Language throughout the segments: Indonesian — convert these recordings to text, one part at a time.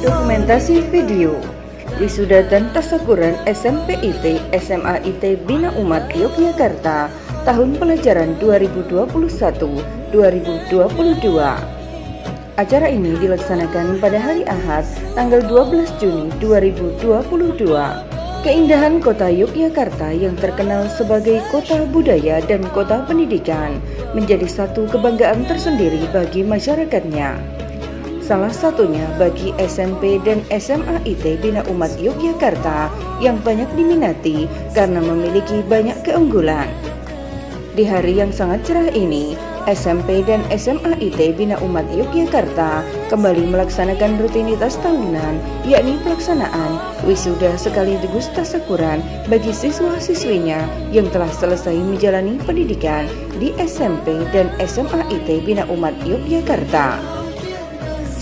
Dokumentasi video wisuda dan tasyakuran SMP IT SMA IT Bina Umat Yogyakarta tahun pelajaran 2021-2022. Acara ini dilaksanakan pada hari Ahad tanggal 12 Juni 2022. Keindahan kota Yogyakarta yang terkenal sebagai kota budaya dan kota pendidikan menjadi satu kebanggaan tersendiri bagi masyarakatnya. Salah satunya bagi SMP dan SMA IT Bina Umat Yogyakarta yang banyak diminati karena memiliki banyak keunggulan. Di hari yang sangat cerah ini, SMP dan SMA IT Bina Umat Yogyakarta kembali melaksanakan rutinitas tahunan, yakni pelaksanaan wisuda sekaligus tasyakuran bagi siswa-siswinya yang telah selesai menjalani pendidikan di SMP dan SMA IT Bina Umat Yogyakarta.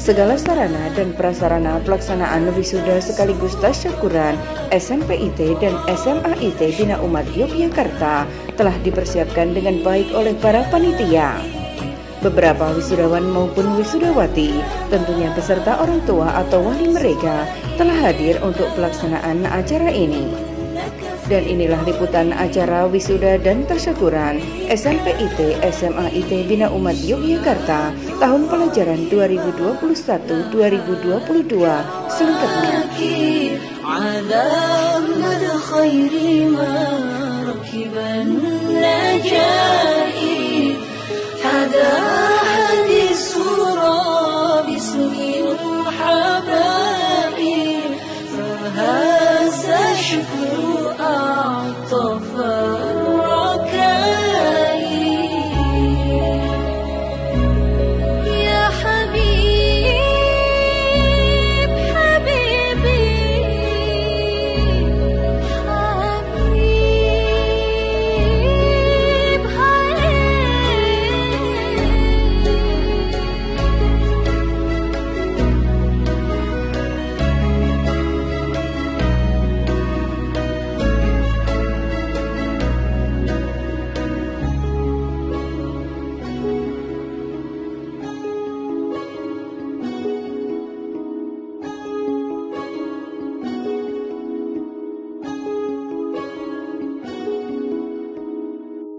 Segala sarana dan prasarana pelaksanaan wisuda sekaligus tasyakuran SMP IT dan SMA IT Bina Umat Yogyakarta telah dipersiapkan dengan baik oleh para panitia. Beberapa wisudawan maupun wisudawati, tentunya beserta orang tua atau wali mereka, telah hadir untuk pelaksanaan acara ini. Dan inilah liputan acara wisuda dan tasyakuran SMP IT SMA IT Bina Umat Yogyakarta tahun pelajaran 2021-2022 selengkapnya.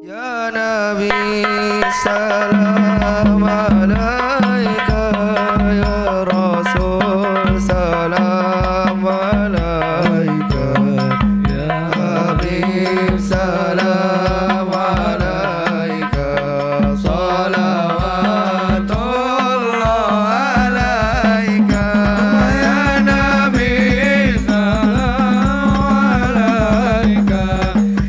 Ya Nabi salam alaika, ya Rasul salam alaika, ya Habib salam alaika, salawatullah alaika, ya Nabi salam alaika,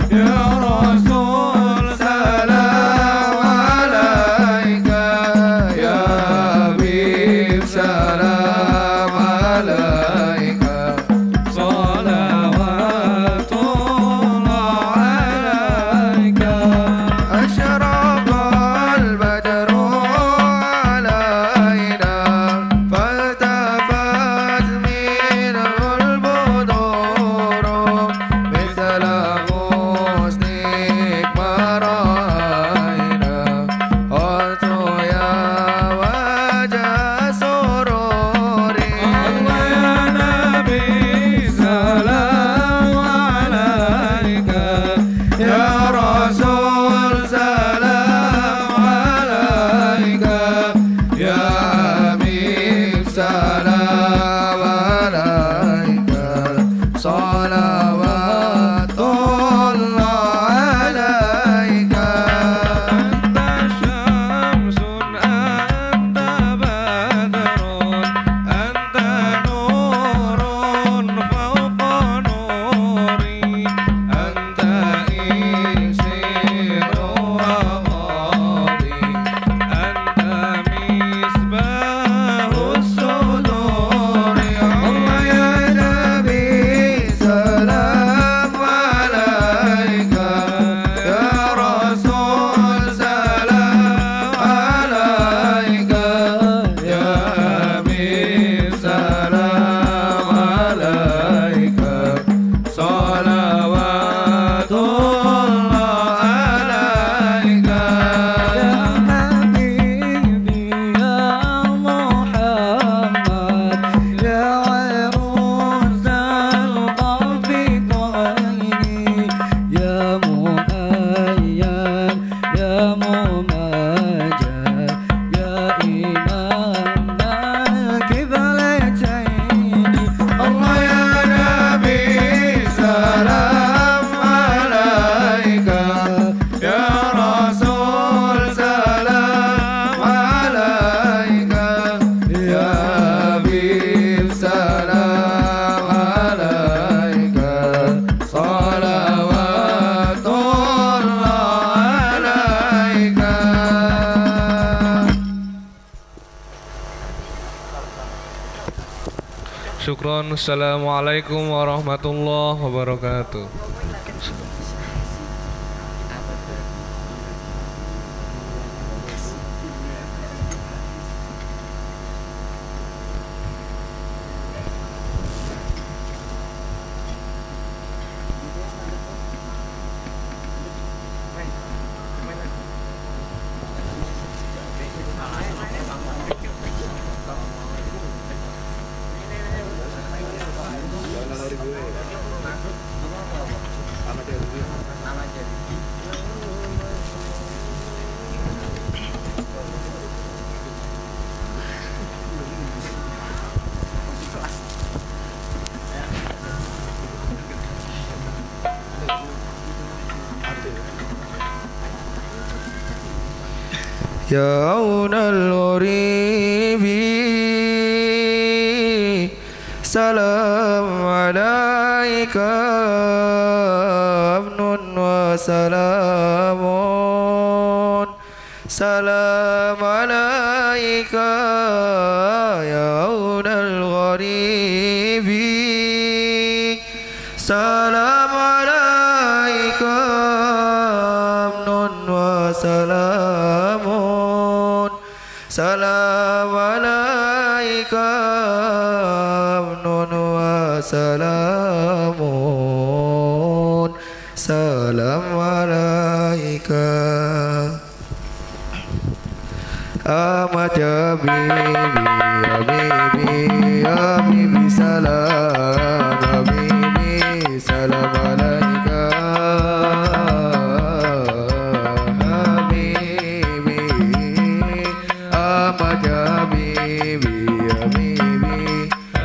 ya Rasul salam alaika. Syukron. Assalamualaikum warahmatullahi wabarakatuh. يا عون الغريب سلام عليك أمن وسلام سلام عليك يا عون الغريب سلام عليك أمن وسلام سلام عليك أمن وسلام سلام عليك أحمد حبيبي حبيبي حبيبي سلام حبيبي سلام عليك حبيبي أحمد حبيبي حبيبي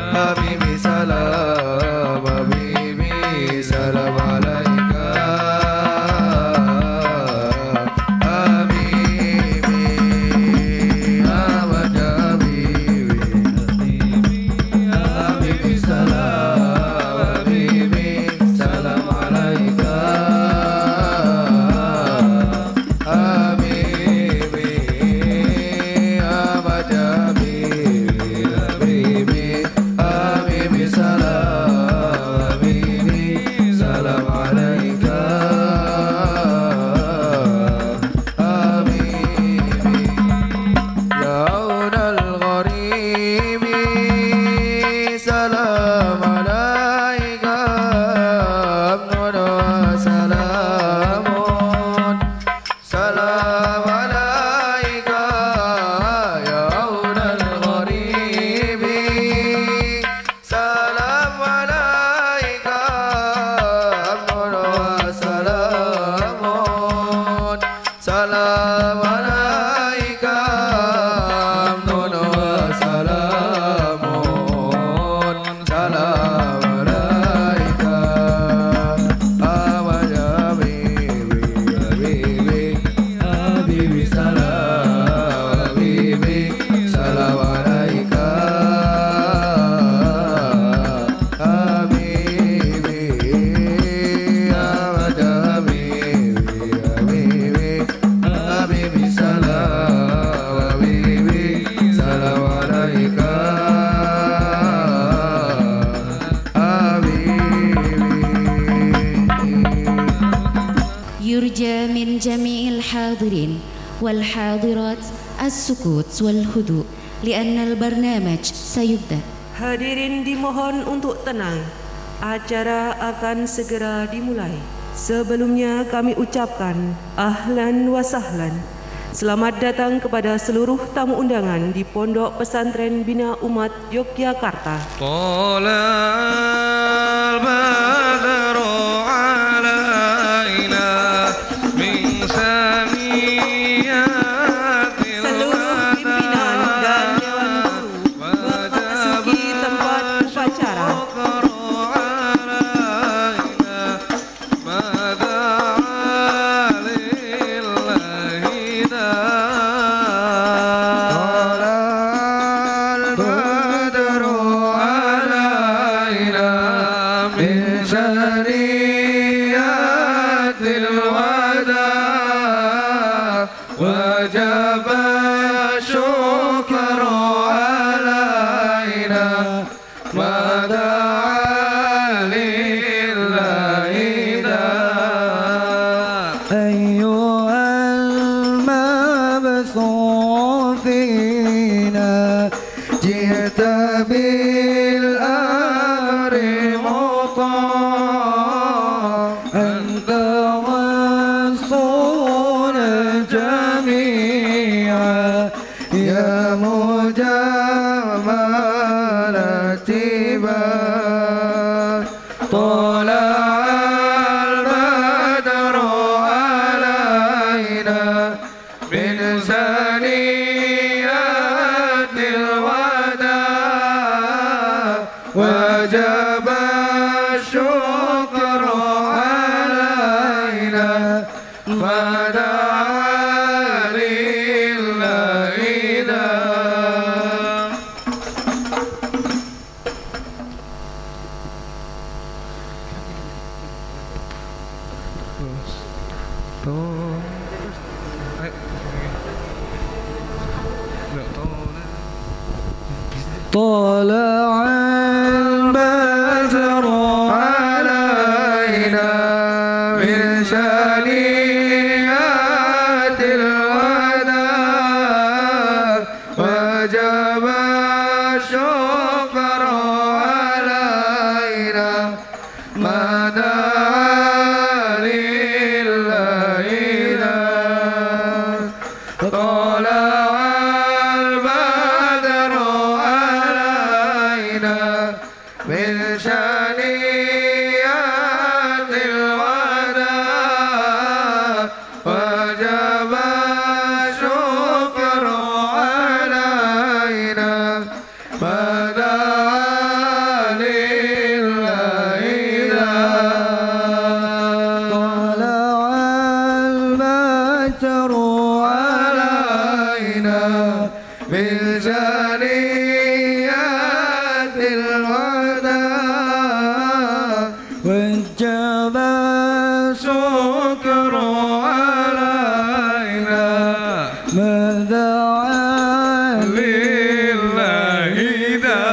حبيبي سلام حبيبي سلام عليك يرجى من جميع الحاضرين والحاضرات السكوت والهدوء لأن البرنامج سيبدأ. Hadirin dimohon untuk tenang. Acara akan segera dimulai. Sebelumnya kami ucapkan ahlan wa sahlan. Selamat datang kepada seluruh tamu undangan di Pondok Pesantren Bina Umat Yogyakarta. Seluruh pimpinan dan dewan guru memasuki tempat upacara. البدر علينا جئت بالأمر مطاع أنت غصون جميعا يا مجمل اتباع طلع البدر علينا من ثنيات الوداع وجب الشكر علينا فدعا لله إذا طلع البدر علينا من ثنيات الوداع وجب الشكر علينا ما دعا لله إذا طلع البدر علينا من ثنيات الوداع وجب الشكر علينا ما دعا لله إذا طلع البدر علينا من ثنيات الوداع وجب الشكر علينا ما دعا لله إذا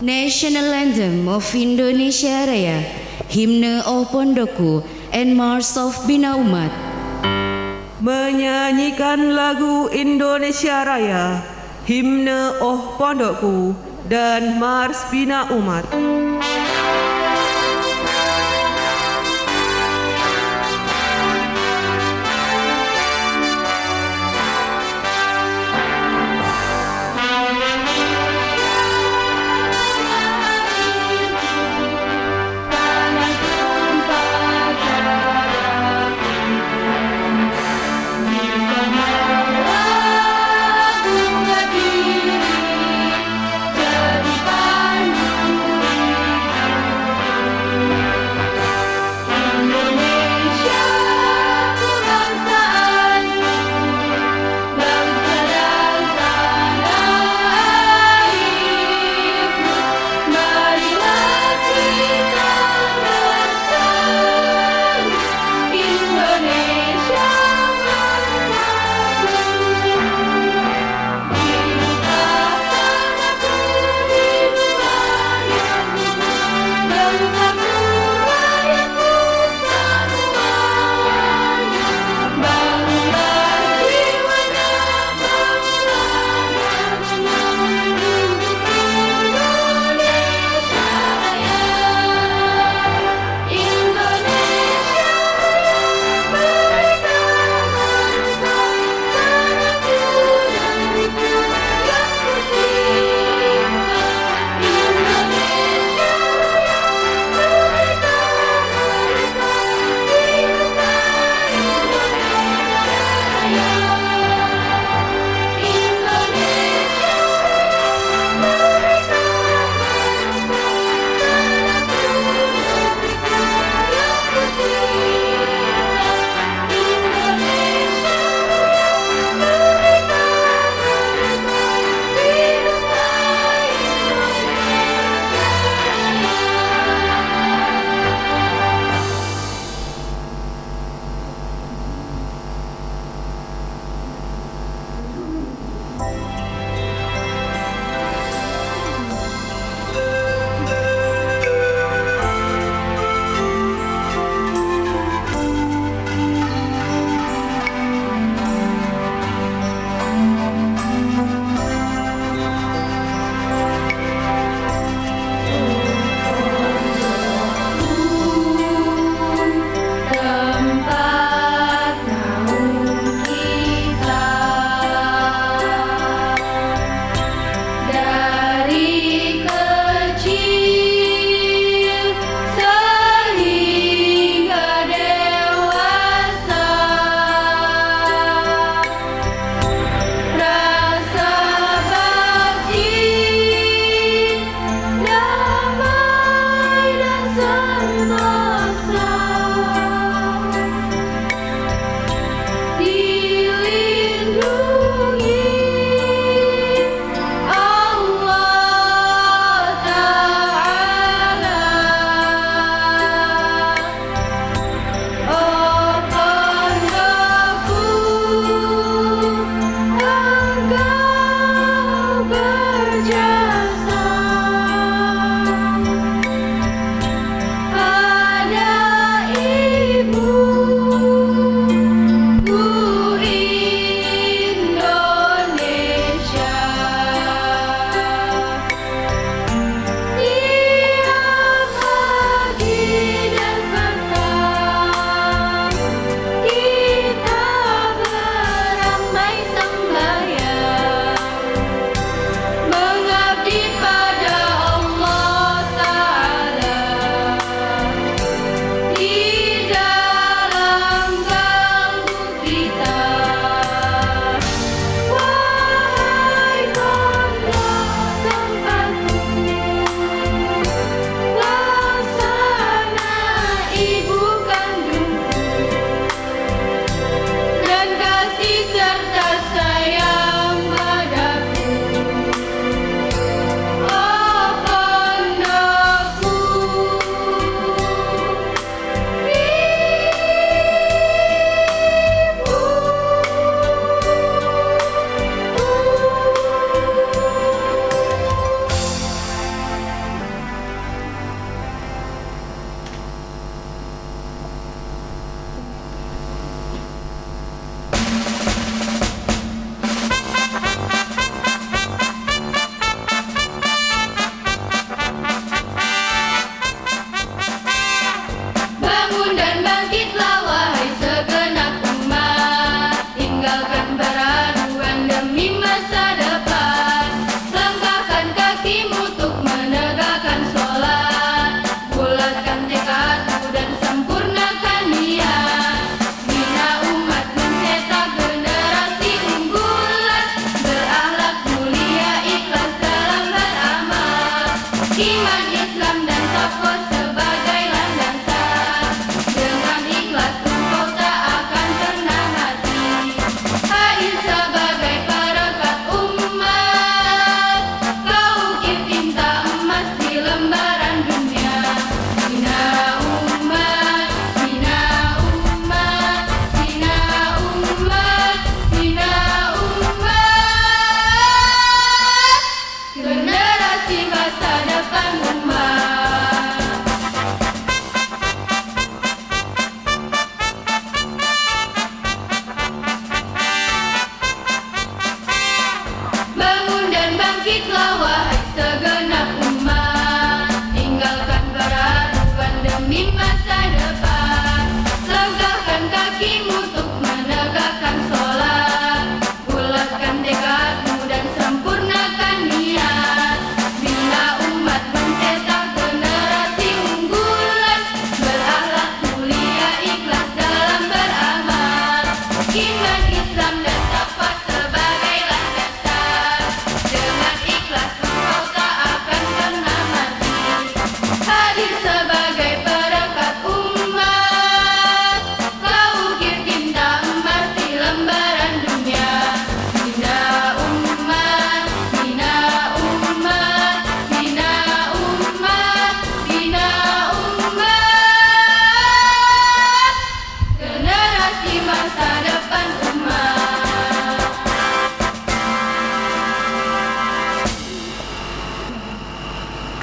National Anthem of Indonesia Raya, Hymne of Pondokku, and March of Bina Umat. Menyanyikan lagu Indonesia Raya, Himne Oh Pondokku, dan Mars Bina Umat.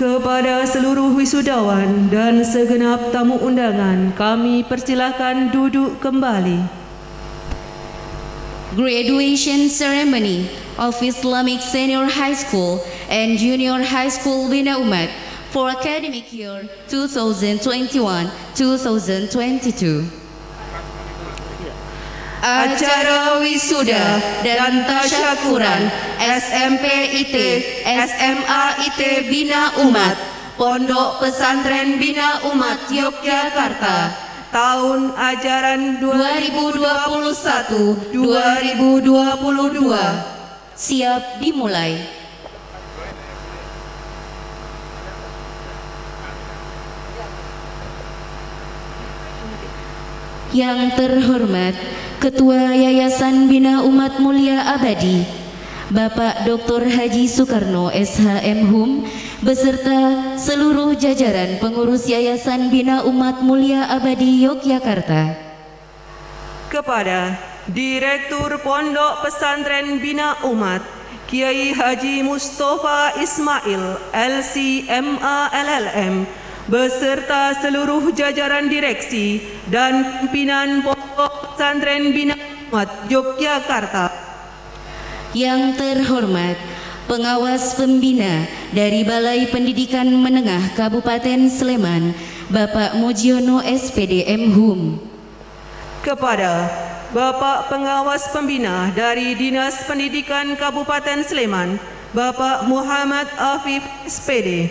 Kepada seluruh wisudawan dan segenap tamu undangan, kami persilakan duduk kembali. Graduation ceremony of Islamic Senior High School and Junior High School Bina Umat for academic year 2021-2022. Acara wisuda dan tasyakuran SMP IT, SMA IT Bina Umat, Pondok Pesantren Bina Umat Yogyakarta, Tahun ajaran 2021-2022 siap dimulai. Yang terhormat Ketua Yayasan Bina Umat Mulia Abadi Bapak Dr. Haji Soekarno SHM Hum beserta seluruh jajaran pengurus Yayasan Bina Umat Mulia Abadi Yogyakarta. Kepada Direktur Pondok Pesantren Bina Umat Kiai Haji Mustafa Ismail LCMA LLM beserta seluruh jajaran direksi dan pimpinan Pondok Pesantren Bina Umat Yogyakarta. Yang terhormat Pengawas Pembina dari Balai Pendidikan Menengah Kabupaten Sleman Bapak Mujiono SPD M.Hum. Kepada Bapak Pengawas Pembina dari Dinas Pendidikan Kabupaten Sleman Bapak Muhammad Afif SPD.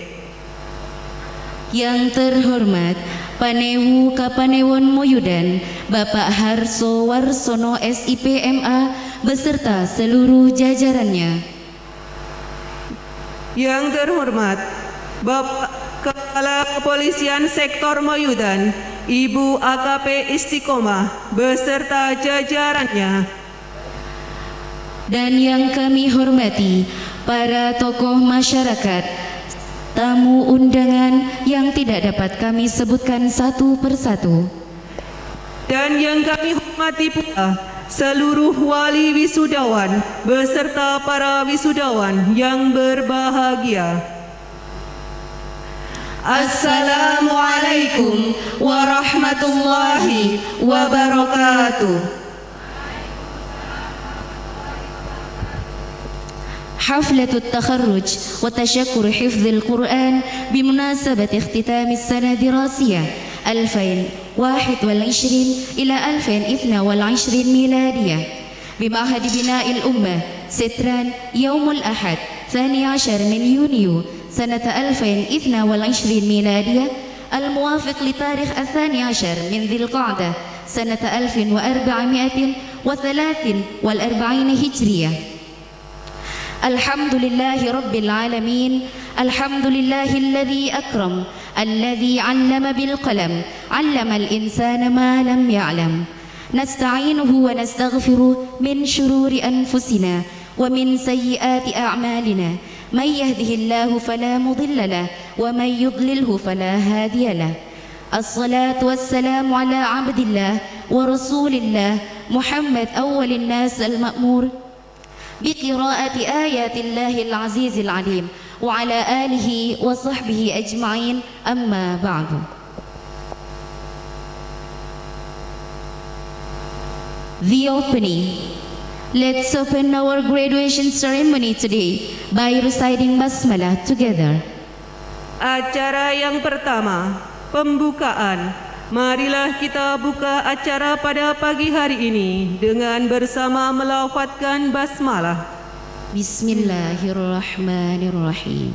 Yang terhormat Panewu Kapanewon Moyudan Bapak Harso Warsono SIPMA beserta seluruh jajarannya. Yang terhormat Bapak Kepala Kepolisian Sektor Moyudan Ibu AKP Istiqomah beserta jajarannya. Dan yang kami hormati para tokoh masyarakat, tamu undangan yang tidak dapat kami sebutkan satu persatu. Dan yang kami hormati pula seluruh wali wisudawan beserta para wisudawan yang berbahagia. Assalamualaikum warahmatullahi wabarakatuh. حفلة التخرج وتشكر حفظ القرآن بمناسبة اختتام السنة الدراسية 2021 إلى 2022 ميلادية بمعهد بناء الأمة ستران يوم الأحد 12 من يونيو سنة 2022 ميلادية الموافق لتاريخ 12 من ذي القعدة سنة 1443 هجرية. الحمد لله رب العالمين، الحمد لله الذي أكرم، الذي علم بالقلم، علم الإنسان ما لم يعلم. نستعينه ونستغفره من شرور أنفسنا ومن سيئات أعمالنا، من يهده الله فلا مضل له ومن يضلله فلا هادي له. الصلاة والسلام على عبد الله ورسول الله محمد أول الناس المأمور بقراءة آيات الله العزيز العليم وعلى آله وصحبه أجمعين. أما بعد. The opening. Let's open our graduation ceremony today by reciting basmalah together. Acara yang pertama, pembukaan. Marilah kita buka acara pada pagi hari ini dengan bersama melafadzkan basmalah. Bismillahirrahmanirrahim.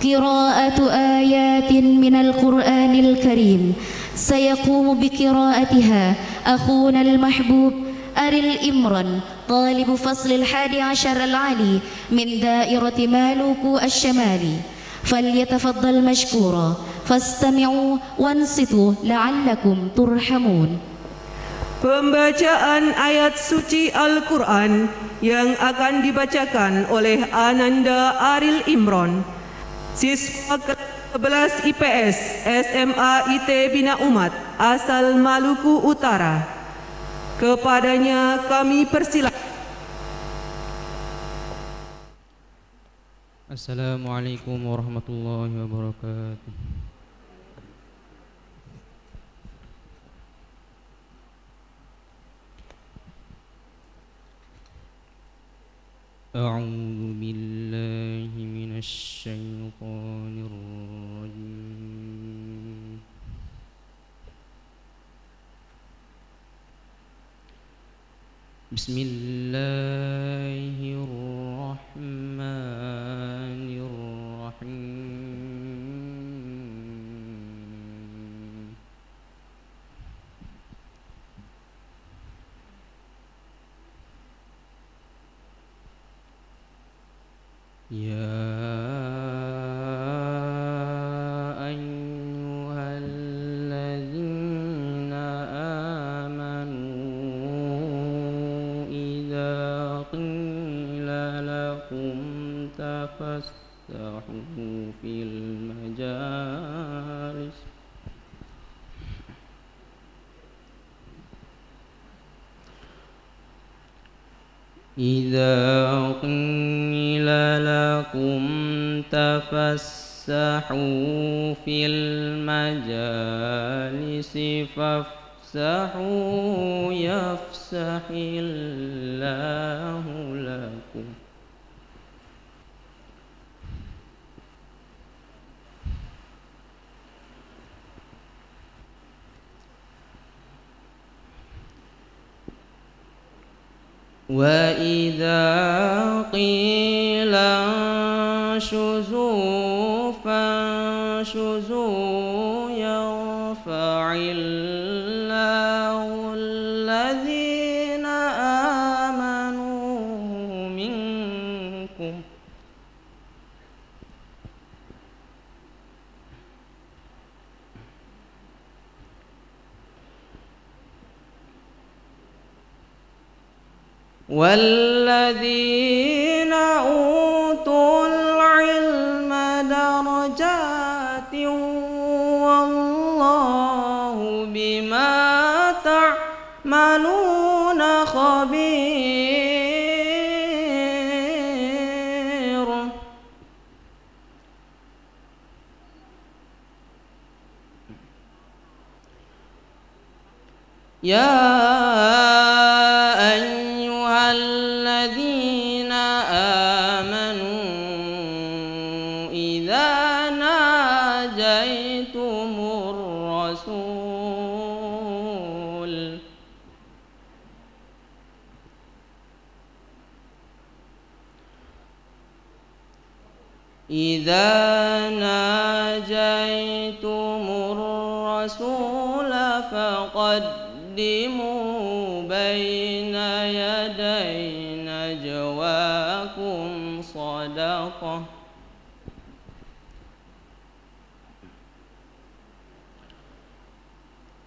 قراءة آيات من القرآن الكريم سيقوم بقراءتها أخونا المحبوب أريل إمران طالب فصل 11 العالي من دائرة مالوكو الشمالي، فليتفضل مشكورا فاستمعوا وانصتوا لعلكم ترحمون. Pembacaan ayat suci Al-Quran yang akan dibacakan oleh Ananda Aril Imron, siswa ke-11 IPS SMA IT Bina Umat asal Maluku Utara. Kepadanya kami persilakan. Assalamualaikum warahmatullahi wabarakatuh. A'udzu billahi minasy syaithanir rajim. Bismillahirrahmanirrahim. Ya ayyuhalladzina amanu idza qila lakum tafassahu fil majalis إذا قيل لكم تفسحوا في المجالس فافسحوا يفسح الله لكم وإذا قيل انشزوا فانشزوا يرفع الله الذين آمنوا منكم والذين أوتوا العلم درجات والله بما تعملون خبير يا الذين آمنوا إذا ناجيتم الرسول فقدموا بين يدي نجواكم صدقة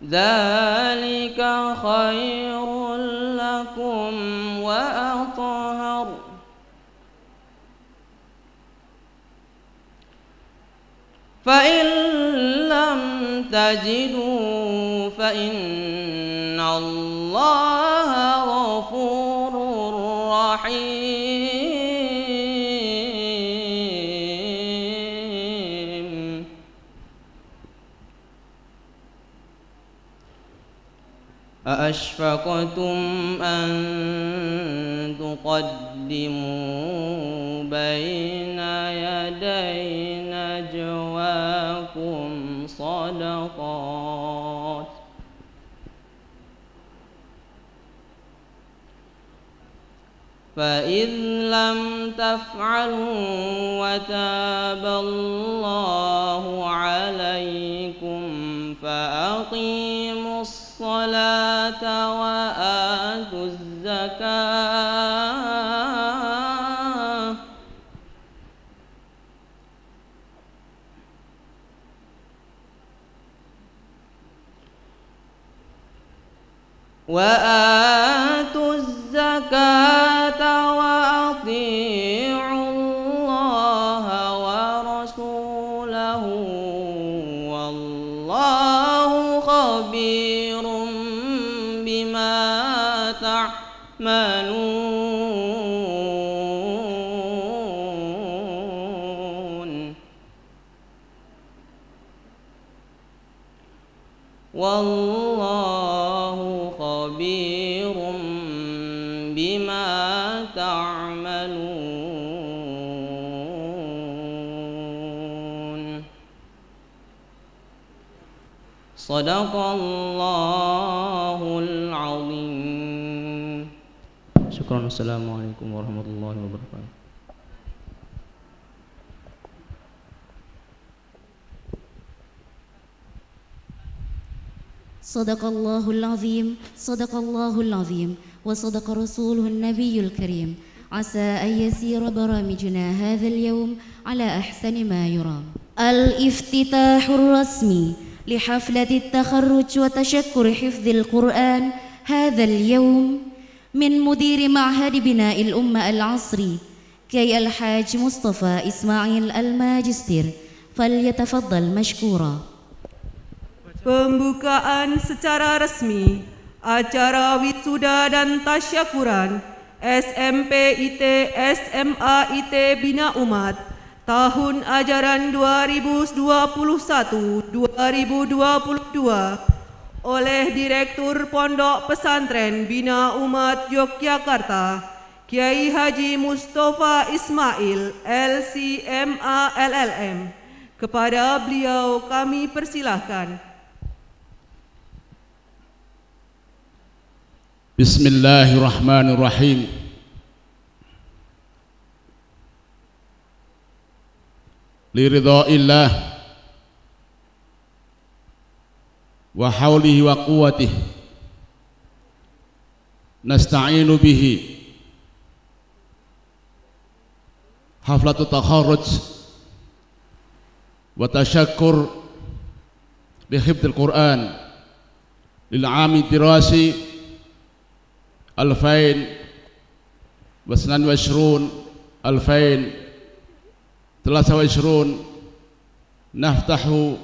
ذلك خير لكم وأطهر فإن لم تجدوا فإن الله غفور رحيم أأشفقتم أن تقدموا بين يدي نجواكم صدقات فإذ لم تفعلوا وتاب الله عليكم فأقيموا الصلاة وآتوا الزكاة وأطيعوا الله ورسوله والله خبير بما تعملون خبير بما تعملون صدق الله العظيم. شكرا. السلام عليكم ورحمة الله وبركاته. صدق الله العظيم صدق الله العظيم وصدق رسوله النبي الكريم. عسى أن يسير برامجنا هذا اليوم على أحسن ما يرام. الافتتاح الرسمي لحفلة التخرج وتشكر حفظ القرآن هذا اليوم من مدير معهد بناء الأمة العصري كي الحاج مصطفى إسماعيل الماجستير فليتفضل مشكورا. Pembukaan secara resmi acara wisuda dan tasyakuran SMP IT SMA IT Bina Umat tahun ajaran 2021-2022 oleh Direktur Pondok Pesantren Bina Umat Yogyakarta Kiai Haji Mustafa Ismail LCMA LLM. Kepada beliau kami persilahkan. Bismillahirrahmanirrahim. Liridhaillah wa haulihi wa quwwatihi nasta'inu bihi haflatu takharruj wa tashakkur li hifdzil Qur'an lil 'ami dirasi 2022 naftahu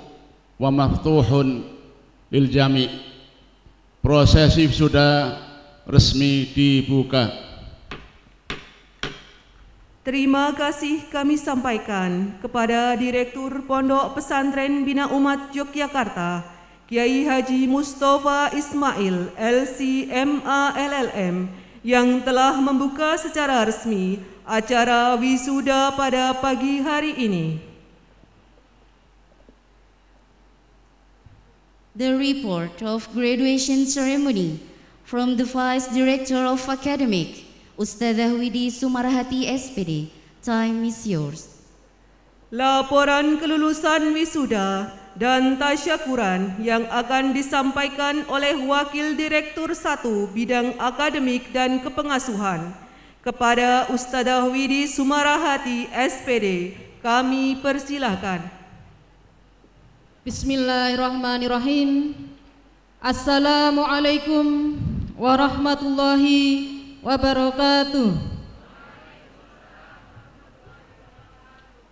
wa maftuhun lil jami'. Prosesi sudah resmi dibuka. Terima kasih kami sampaikan kepada Direktur Pondok Pesantren Bina Umat Yogyakarta Kiai Haji Mustafa Ismail LCMA LLM yang telah membuka secara resmi acara wisuda pada pagi hari ini. The report of graduation ceremony from the Vice Director of Academic, Ustadzah Widi Sumarhati SPD. Time is yours. Laporan kelulusan wisuda dan tasyakuran yang akan disampaikan oleh Wakil Direktur 1 Bidang Akademik dan Kepengasuhan kepada Ustadzah Widi Sumarhati SPD. Kami persilahkan. Bismillahirrahmanirrahim. Assalamualaikum warahmatullahi wabarakatuh.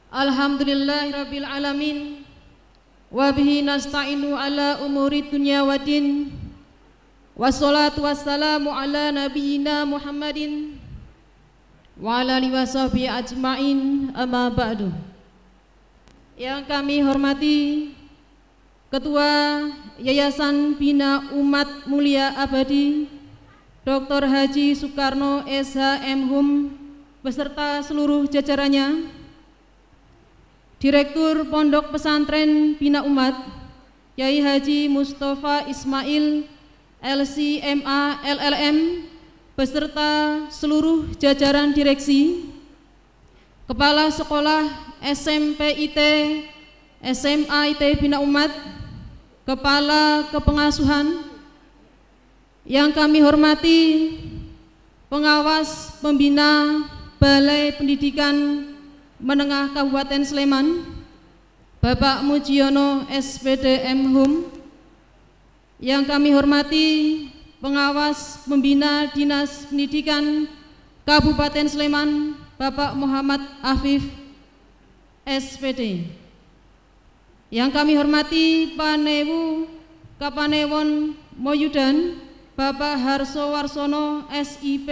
Alhamdulillahirabbil alamin. Wabihi nasta'inu ala umuri dunya wa din. Wassalatu wassalamu ala nabiyyina Muhammadin wa ala alihi washabihi ajma'in, amma ba'du. Yang kami hormati Ketua Yayasan Bina Umat Mulia Abadi Dr. Haji Soekarno SHM beserta seluruh jajarannya, Direktur Pondok Pesantren Bina Umat Kiai Haji Mustafa Ismail LCMA LLM beserta seluruh jajaran direksi, Kepala Sekolah SMP IT SMA IT Bina Umat, Kepala Kepengasuhan, yang kami hormati Pengawas Pembina Balai Pendidikan Menengah Kabupaten Sleman, Bapak Mujiono SPD M.Hum, yang kami hormati Pengawas Pembina Dinas Pendidikan Kabupaten Sleman, Bapak Muhammad Afif SPD, yang kami hormati Panewu Kapanewon Moyudan, Bapak Harso Warsono SIP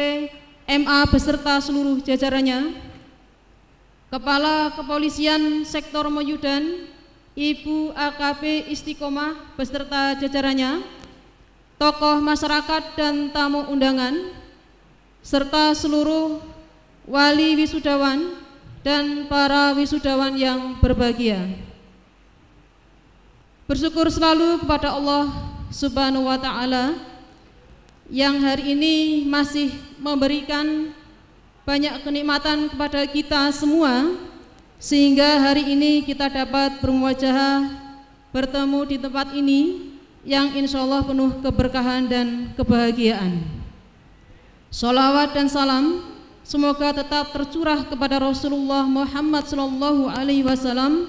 MA beserta seluruh jajarannya, Kepala Kepolisian Sektor Moyudan Ibu AKP Istiqomah beserta jajarannya, tokoh masyarakat dan tamu undangan, serta seluruh wali wisudawan dan para wisudawan yang berbahagia. Bersyukur selalu kepada Allah Subhanahu wa Ta'ala yang hari ini masih memberikan banyak kenikmatan kepada kita semua, sehingga hari ini kita dapat bermuwajahah bertemu di tempat ini yang insya Allah penuh keberkahan dan kebahagiaan. Sholawat dan salam semoga tetap tercurah kepada Rasulullah Muhammad SAW,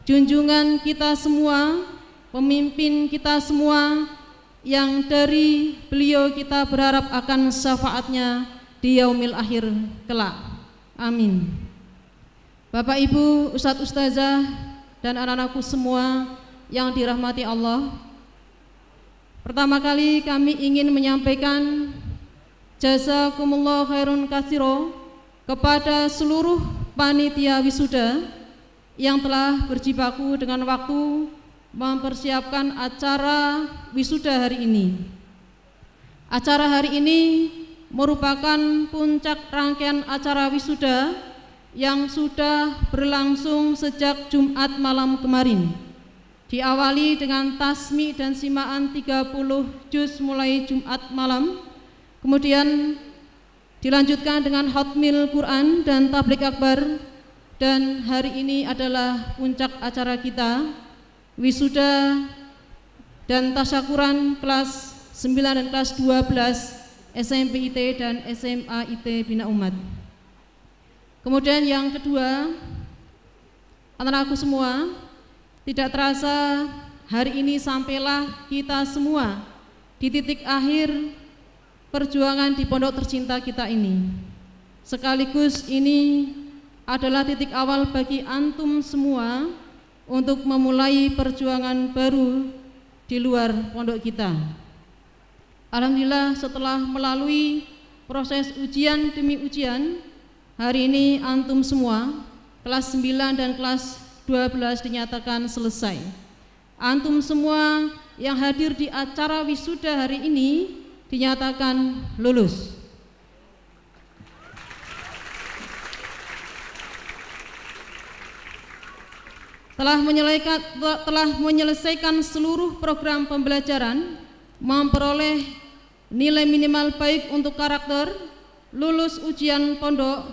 junjungan kita semua, pemimpin kita semua, yang dari beliau kita berharap akan syafaatnya di yaumil akhir kelak. Amin. Bapak Ibu, Ustadz Ustazah dan anak-anakku semua yang dirahmati Allah, pertama kali kami ingin menyampaikan jazakumullah khairun katsiro kepada seluruh panitia wisuda yang telah berjibaku dengan waktu mempersiapkan acara wisuda hari ini. Acara hari ini merupakan puncak rangkaian acara wisuda yang sudah berlangsung sejak Jumat malam kemarin. Diawali dengan tasmi dan simaan 30 juz mulai Jumat malam, kemudian dilanjutkan dengan khatmil Quran dan tablik akbar, dan hari ini adalah puncak acara kita, wisuda dan tasyakuran kelas 9 dan kelas 12 SMP IT dan SMA IT Bina Umat. Kemudian yang kedua, anak-anakku semua, tidak terasa hari ini sampailah kita semua di titik akhir perjuangan di pondok tercinta kita ini. Sekaligus ini adalah titik awal bagi antum semua untuk memulai perjuangan baru di luar pondok kita. Alhamdulillah, setelah melalui proses ujian demi ujian, hari ini antum semua kelas 9 dan kelas 12 dinyatakan selesai. Antum semua yang hadir di acara wisuda hari ini dinyatakan lulus. Telah menyelesaikan seluruh program pembelajaran, memperoleh nilai minimal baik untuk karakter, lulus ujian pondok,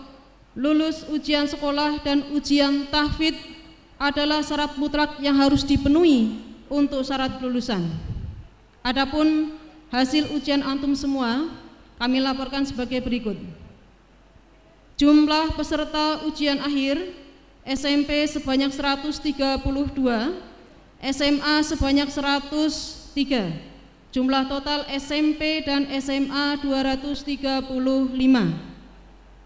lulus ujian sekolah, dan ujian tahfidz adalah syarat mutlak yang harus dipenuhi untuk syarat kelulusan. Adapun hasil ujian antum semua kami laporkan sebagai berikut. Jumlah peserta ujian akhir: SMP sebanyak 132, SMA sebanyak 103. Jumlah total SMP dan SMA 235.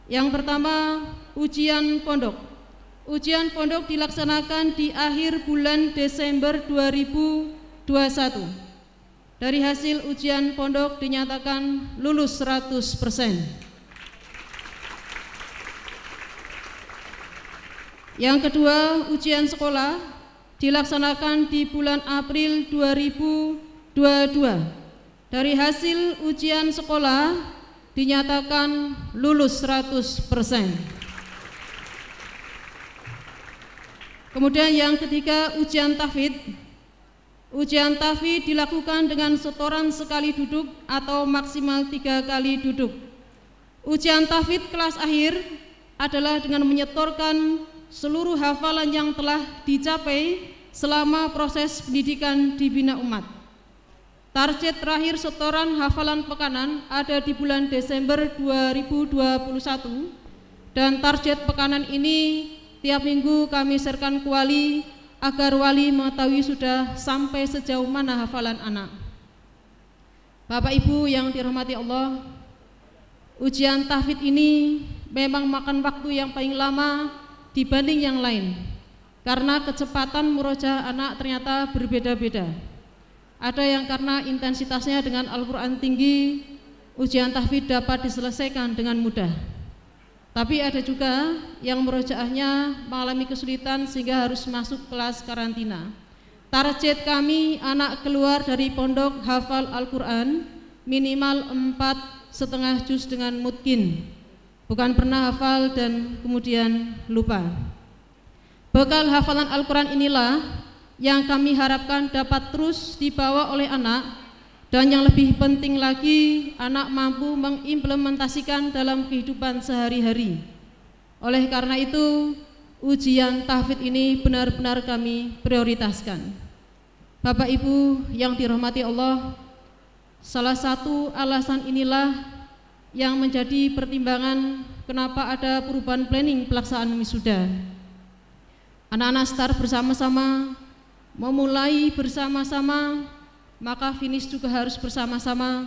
Yang pertama, ujian pondok. Ujian pondok dilaksanakan di akhir bulan Desember 2021. Dari hasil ujian pondok dinyatakan lulus 100%. Yang kedua, ujian sekolah dilaksanakan di bulan April 2022. Dari hasil ujian sekolah dinyatakan lulus 100%. Kemudian yang ketiga, ujian tahfidz. Ujian tahfidz dilakukan dengan setoran sekali duduk atau maksimal 3 kali duduk. Ujian tahfidz kelas akhir adalah dengan menyetorkan seluruh hafalan yang telah dicapai selama proses pendidikan di Bina Umat. Target terakhir setoran hafalan pekanan ada di bulan Desember 2021, dan target pekanan ini tiap minggu kami sharekan ke wali agar wali mengetahui sudah sampai sejauh mana hafalan anak. Bapak Ibu yang dirahmati Allah, ujian tahfidz ini memang makan waktu yang paling lama dibanding yang lain, karena kecepatan murojaah anak ternyata berbeda-beda. Ada yang karena intensitasnya dengan Al-Quran tinggi, ujian tahfidz dapat diselesaikan dengan mudah. Tapi ada juga yang murojaahnya mengalami kesulitan sehingga harus masuk kelas karantina. target kami anak keluar dari pondok hafal Al-Quran minimal 4,5 juz dengan mutkin, bukan pernah hafal dan kemudian lupa. Bekal hafalan Al-Quran inilah yang kami harapkan dapat terus dibawa oleh anak, dan yang lebih penting lagi anak mampu mengimplementasikan dalam kehidupan sehari-hari. Oleh karena itu ujian tahfidz ini benar-benar kami prioritaskan. Bapak Ibu yang dirahmati Allah, salah satu alasan inilah yang menjadi pertimbangan kenapa ada perubahan planning pelaksanaan wisuda. Anak-anak start bersama-sama, memulai bersama-sama, maka finish juga harus bersama-sama,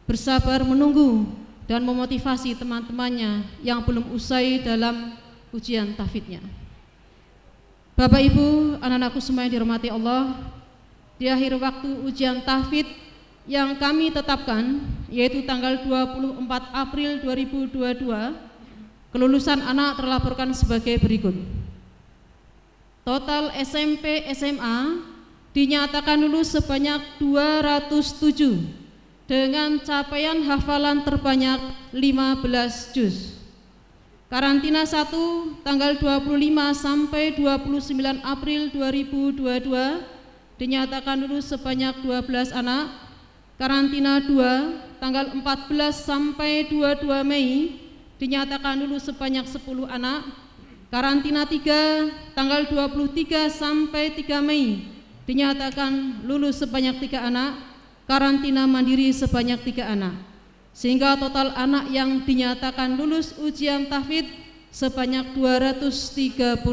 bersabar menunggu dan memotivasi teman-temannya yang belum usai dalam ujian tahfidznya. Bapak Ibu, anak-anakku semua yang dirahmati Allah, di akhir waktu ujian tahfidz yang kami tetapkan, yaitu tanggal 24 April 2022, kelulusan anak terlaporkan sebagai berikut. Total SMP SMA dinyatakan lulus sebanyak 207 dengan capaian hafalan terbanyak 15 juz. Karantina 1 tanggal 25 sampai 29 April 2022 dinyatakan lulus sebanyak 12 anak. Karantina 2 tanggal 14 sampai 22 Mei dinyatakan lulus sebanyak 10 anak. Karantina 3 tanggal 23 sampai 3 Mei dinyatakan lulus sebanyak 3 anak. Karantina mandiri sebanyak 3 anak. Sehingga total anak yang dinyatakan lulus ujian tahfidz sebanyak 232.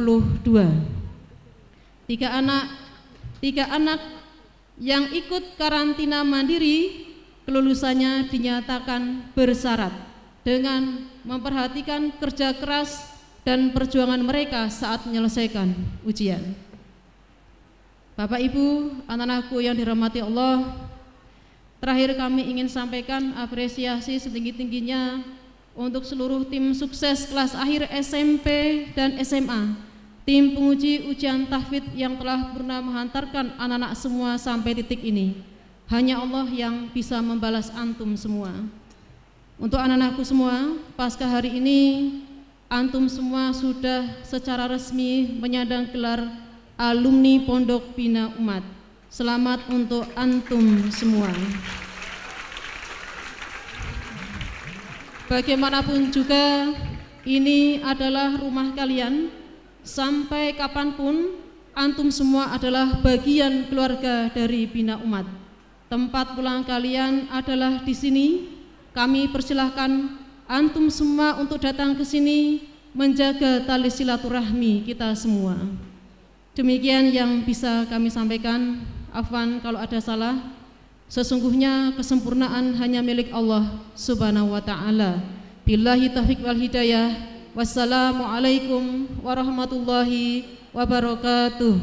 3 anak yang ikut karantina mandiri kelulusannya dinyatakan bersyarat dengan memperhatikan kerja keras dan perjuangan mereka saat menyelesaikan ujian. Bapak Ibu, anak-anakku yang dirahmati Allah, terakhir kami ingin sampaikan apresiasi setinggi-tingginya untuk seluruh tim sukses kelas akhir SMP dan SMA, tim penguji ujian tahfidz yang telah pernah menghantarkan anak-anak semua sampai titik ini. Hanya Allah yang bisa membalas antum semua. Untuk anak-anakku semua, pasca hari ini antum semua sudah secara resmi menyandang gelar alumni Pondok Bina Umat. Selamat untuk antum semua. Bagaimanapun juga ini adalah rumah kalian. Sampai kapanpun antum semua adalah bagian keluarga dari Bina Umat. Tempat pulang kalian adalah di sini. Kami persilahkan antum semua untuk datang ke sini menjaga tali silaturahmi kita semua. Demikian yang bisa kami sampaikan. Afwan kalau ada salah. Sesungguhnya kesempurnaan hanya milik Allah Subhanahu wa taala. Billahi taufiq wal hidayah. Wassalamualaikum warahmatullahi wabarakatuh.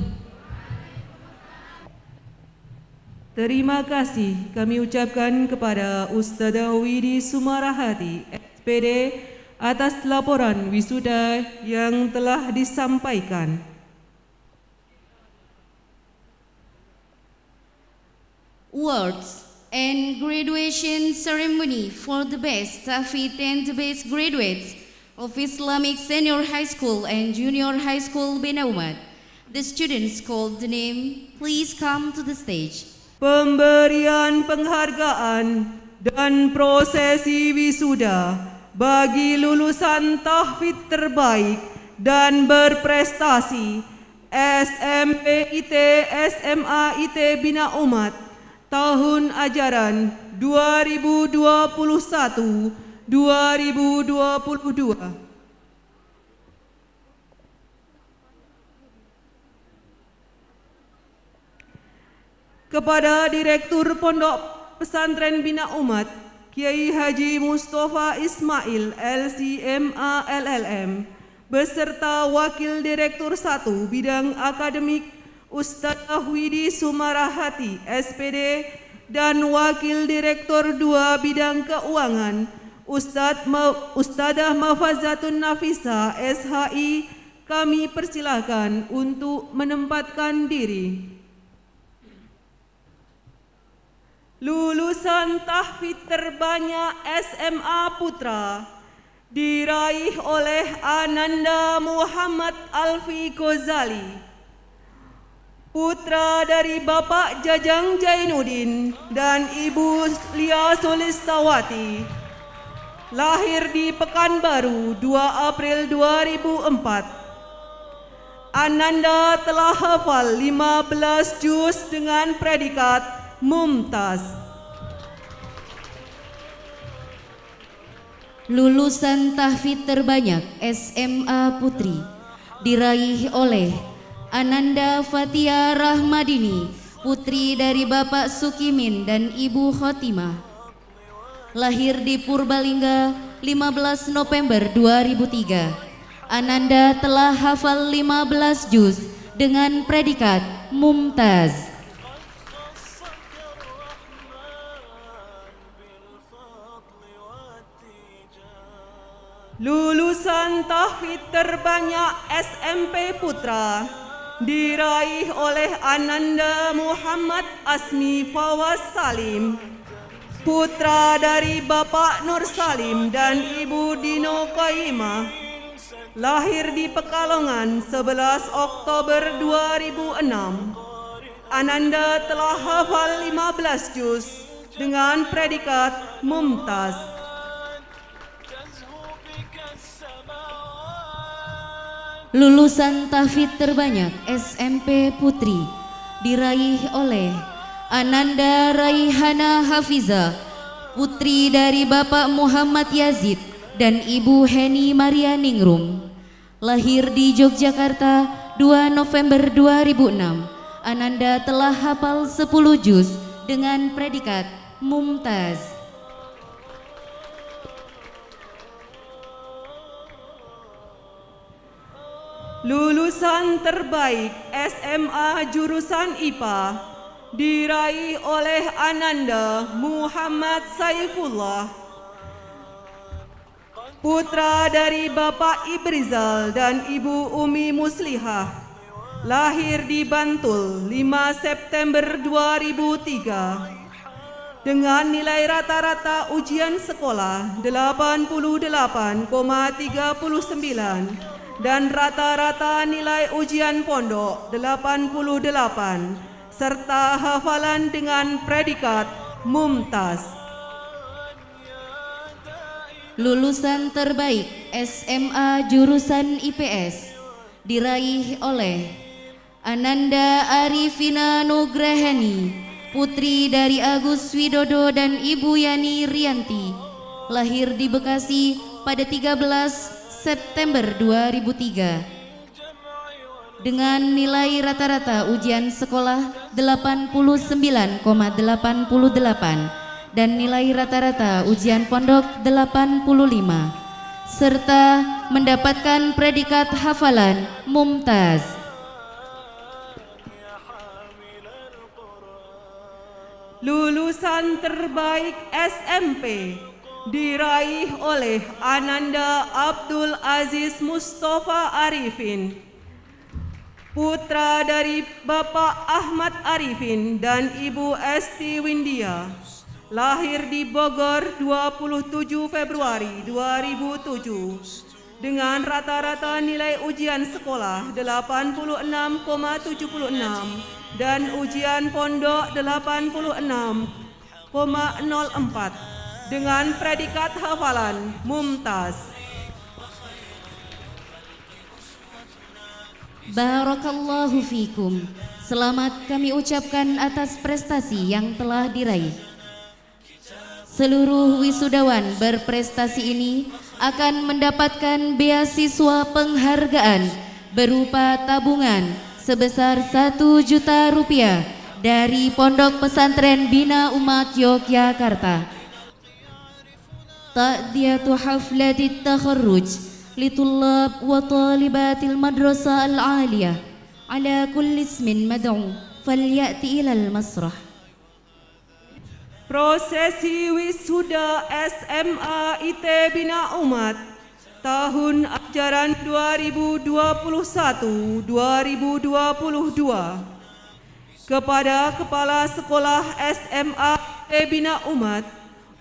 Terima kasih kami ucapkan kepada Ustadzah Widi Sumarahati, SPD, atas laporan wisuda yang telah disampaikan. Awards and graduation ceremony for the best tahfidz and the best graduates of Islamic Senior High School and Junior High School Bina Umat. The students called the name, please come to the stage. Pemberian penghargaan dan prosesi wisuda bagi lulusan tahfidz terbaik dan berprestasi SMP IT SMA IT Bina Umat tahun ajaran 2021-2022. Kepada Direktur Pondok Pesantren Bina Umat, Kiai Haji Mustafa Ismail LCMA LLM, beserta Wakil Direktur 1 Bidang Akademik Ustadzah Widi Sumarahati SPD dan Wakil Direktur 2 Bidang Keuangan Ustadzah Mafazatun Nafisa SHI, kami persilakan untuk menempatkan diri. lulusan tahfidz terbanyak SMA Putra diraih oleh Ananda Muhammad Alfi Ghazali, putra dari Bapak Jajang Jainuddin dan Ibu Lia Sulistawati, lahir di Pekanbaru 2 April 2004. Ananda telah hafal 15 juz dengan predikat mumtaz. Lulusan tahfidz terbanyak SMA Putri diraih oleh Ananda Fatia Rahmadini, putri dari Bapak Sukimin dan Ibu Khotimah, lahir di Purbalingga 15 November 2003. Ananda telah hafal 15 juz dengan predikat mumtaz. Lulusan tahfidz terbanyak SMP Putra diraih oleh Ananda Muhammad Asmi Fawaz Salim, putra dari Bapak Nur Salim dan Ibu Dino Qaimah, lahir di Pekalongan 11 Oktober 2006. Ananda telah hafal 15 juz dengan predikat mumtaz. Lulusan tahfidz terbanyak SMP Putri diraih oleh Ananda Raihana Hafiza, putri dari Bapak Muhammad Yazid dan Ibu Heni Maria Ningrum, lahir di Yogyakarta 2 November 2006. Ananda telah hafal 10 juz dengan predikat mumtaz. Lulusan terbaik SMA jurusan IPA diraih oleh Ananda Muhammad Saifullah, putra dari Bapak Ibrizal dan Ibu Umi Muslihah, lahir di Bantul 5 September 2003 dengan nilai rata-rata ujian sekolah 88,39 dan rata-rata nilai ujian pondok 88 serta hafalan dengan predikat mumtaz. Lulusan terbaik SMA jurusan IPS diraih oleh Ananda Arifina Nugrahani, putri dari Agus Widodo dan Ibu Yani Rianti, lahir di Bekasi pada 13 September 2003 dengan nilai rata-rata ujian sekolah 89,88 dan nilai rata-rata ujian pondok 85 serta mendapatkan predikat hafalan mumtaz. Lulusan terbaik SMP diraih oleh Ananda Abdul Aziz Mustafa Arifin, putra dari Bapak Ahmad Arifin dan Ibu Esti Windia, lahir di Bogor 27 Februari 2007 dengan rata-rata nilai ujian sekolah 86,76 dan ujian pondok 86,04 dengan predikat hafalan mumtaz. Barakallahu fikum. Selamat kami ucapkan atas prestasi yang telah diraih. Seluruh wisudawan berprestasi ini akan mendapatkan beasiswa penghargaan berupa tabungan sebesar 1 juta rupiah dari Pondok Pesantren Bina Umat Yogyakarta. Ta'diyatu haflatit takharruj litulab wa talibatil madrasah al-aliyah ala kulli ismin mad'u falyati ilal masrah. Prosesi wisuda SMA IT Bina Umat tahun ajaran 2021-2022 kepada Kepala Sekolah SMA Bina Umat,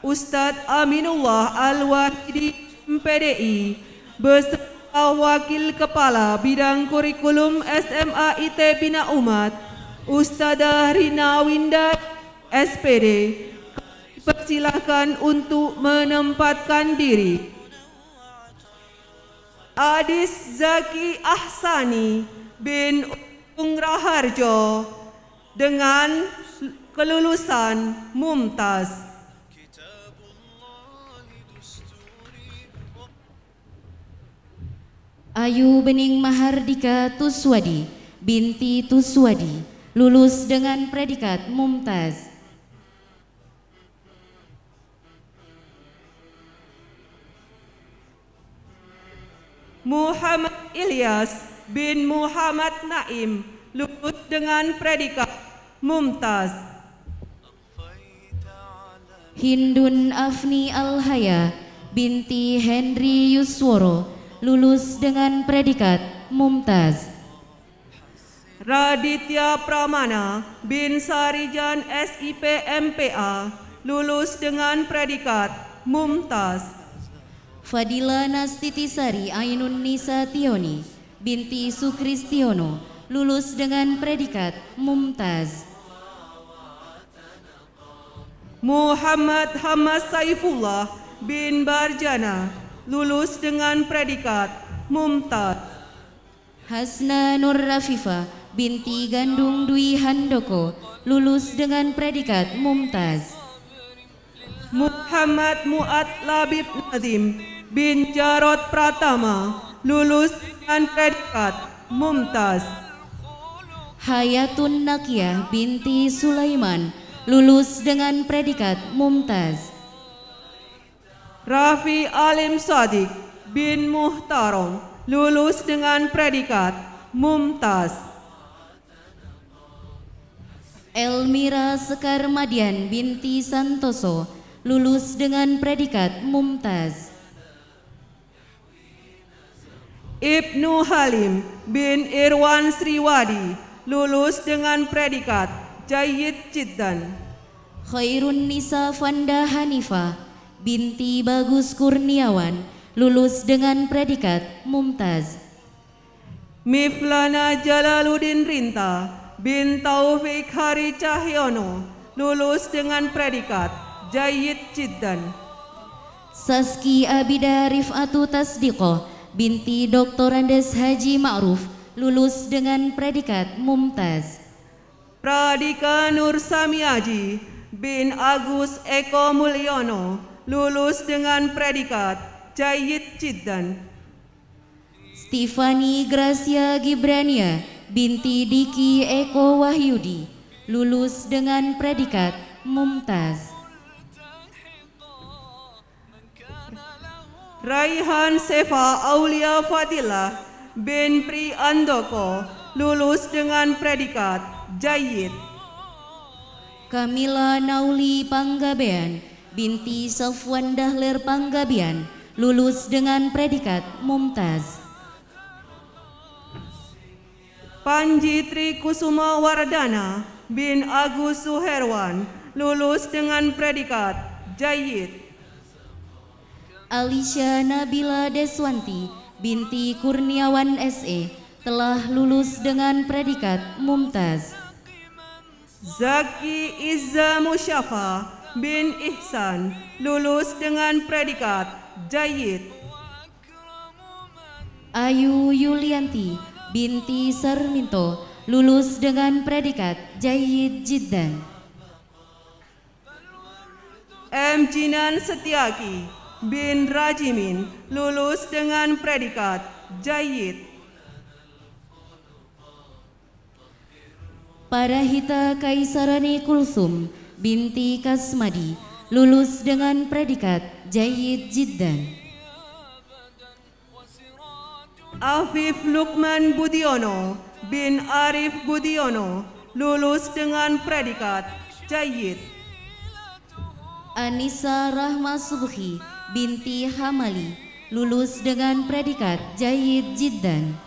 Ustadz Aminullah Al-Wahidi MPDI, beserta Wakil Kepala Bidang Kurikulum SMA IT Bina Umat, Ustadzah Rina Winda SPD, persilahkan untuk menempatkan diri. Adis Zaki Ahsani bin Ung Raharjo dengan kelulusan Mumtaz. Ayu Bening Mahardika Tuswadi binti Tuswadi, lulus dengan predikat Mumtaz. Muhammad Ilyas bin Muhammad Naim, lulus dengan predikat Mumtaz. Hindun Afni Alhaya binti Henry Yusworo, lulus dengan predikat Mumtaz. Raditya Pramana bin Sarijan SIP MPA, lulus dengan predikat Mumtaz. Fadila Nastitisari Ainun Nisa Tioni binti Sukristiono, lulus dengan predikat Mumtaz. Muhammad Hamad Saifullah bin Barjana, lulus dengan predikat Mumtaz. Hasna Nur Rafifa binti Gandung Dwi Handoko, lulus dengan predikat Mumtaz. Muhammad Mu'ad Labib Nadim bin Jarod Pratama, lulus dengan predikat Mumtaz. Hayatun Nakiah binti Sulaiman, lulus dengan predikat Mumtaz. Rafi Alim Sadiq bin Muhtarom, lulus dengan predikat Mumtaz. Elmira Sekar Madian binti Santoso, lulus dengan predikat Mumtaz. Ibnu Halim bin Irwan Sriwadi, lulus dengan predikat Jayyid Jiddan. Khairun Nisa Fanda Hanifa binti Bagus Kurniawan, lulus dengan predikat Mumtaz. Miflana Jalaluddin Rinta bin Taufik Hari Cahyono, lulus dengan predikat Jayyid Jiddan. Saski Abida Rifatu Tasdiqoh binti Dr. Andes Haji Ma'ruf, lulus dengan predikat Mumtaz. Pradika Nur Samiaji bin Agus Eko Mulyono, lulus dengan predikat Jayyid Jiddan. Stefani Gracia Gibrania binti Diki Eko Wahyudi, lulus dengan predikat Mumtaz. Raihan Sefa Aulia Fadilah bin Pri Andoko, lulus dengan predikat Jayyid. Kamila Nauli Panggabean binti Safwan Dahler Panggabean, lulus dengan predikat Mumtaz. Panji Tri Kusuma Wardana bin Agus Suherwan, lulus dengan predikat Jayyid. Alisha Nabila Deswanti binti Kurniawan SE, telah lulus dengan predikat Mumtaz. Zaki Izza Musyafa bin Ihsan, lulus dengan predikat Jayyid. Ayu Yulianti binti Sarminto, lulus dengan predikat Jayyid Jiddan. M. Jinan Setiaki bin Rajimin, lulus dengan predikat Jayyid. Parahita Kaisarani Kulsum binti Kasmadi, lulus dengan predikat Jayyid Jiddan. Afif Lukman Budiono bin Arif Budiono, lulus dengan predikat Jayyid. Anissa Rahma Subhi binti Hamali, lulus dengan predikat Jayyid Jiddan.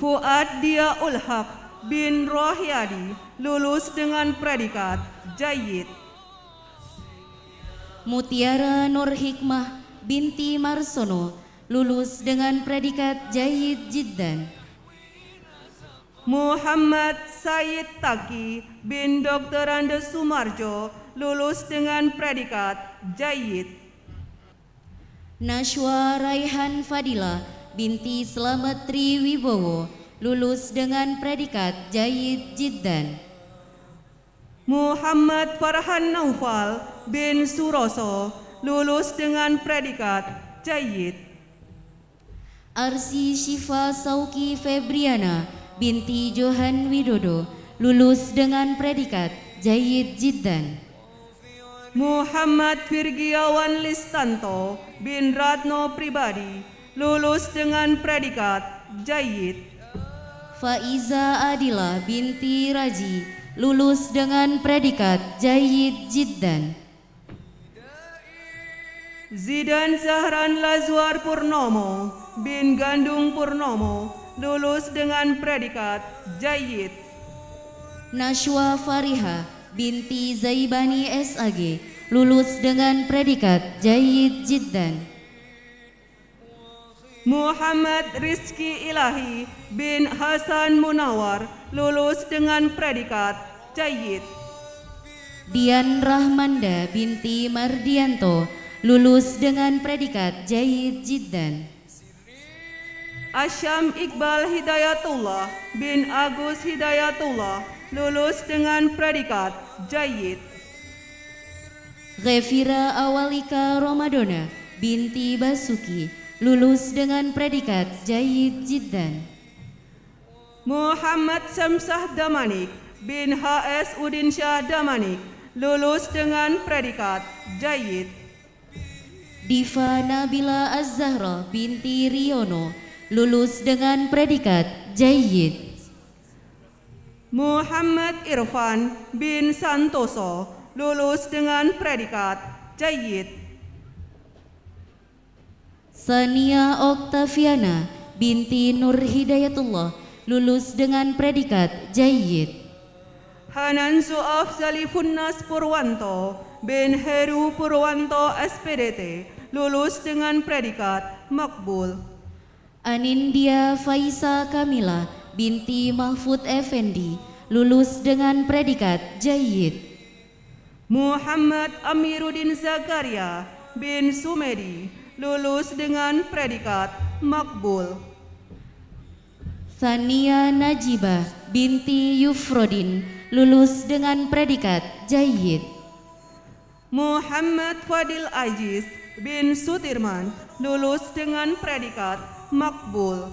Fuad Dia Ulhaq bin Rohyadi lulus dengan predikat Jayyid. Mutiara Nur Hikmah binti Marsono lulus dengan predikat Jayyid Jiddan. Muhammad Said Taki bin Dr. Andes Sumarjo lulus dengan predikat Jayyid. Nashwa Raihan Fadila binti Slamet Triwibowo lulus dengan predikat Jayyid Jiddan. Muhammad Farhan Naufal bin Suroso lulus dengan predikat Jayyid. Arsi Syifa Sauki Febriana binti Johan Widodo lulus dengan predikat Jayyid Jiddan. Muhammad Virgiawan Listanto bin Ratno Pribadi lulus dengan predikat Jayyid. Faiza Adila binti Raji lulus dengan predikat Jayyid Jiddan. Zidan Zahran Lazwar Purnomo bin Gandung Purnomo lulus dengan predikat Jayyid. Nashwa Fariha binti Zaibani SAG lulus dengan predikat Jayyid Jiddan. Muhammad Rizki Ilahi bin Hasan Munawar lulus dengan predikat Jayyid. Dian Rahmanda binti Mardianto lulus dengan predikat Jayyid Jiddan. Asyam Iqbal Hidayatullah bin Agus Hidayatullah lulus dengan predikat Jayyid. Ghafira Awalika Romadona binti Basuki lulus dengan predikat Jayyid Jiddan. Muhammad Syamsah Damanik bin HS Udin Syah Damanik lulus dengan predikat Jayyid. Diva Nabila Az-Zahra binti Riono lulus dengan predikat Jayyid. Muhammad Irfan bin Santoso lulus dengan predikat Jayyid. Sania Oktaviana binti Nur Hidayatullah lulus dengan predikat Jayyid. Hanan Su'af Zalifunnas Purwanto bin Heru Purwanto SPDT lulus dengan predikat Makbul. Anindya Faisa Kamila binti Mahfud Effendi lulus dengan predikat Jayyid. Muhammad Amiruddin Zakaria bin Sumedi lulus dengan predikat Makbul. Thania Najibah binti Yufrodin lulus dengan predikat Jayyid. Muhammad Fadil Aziz bin Sutirman lulus dengan predikat Makbul.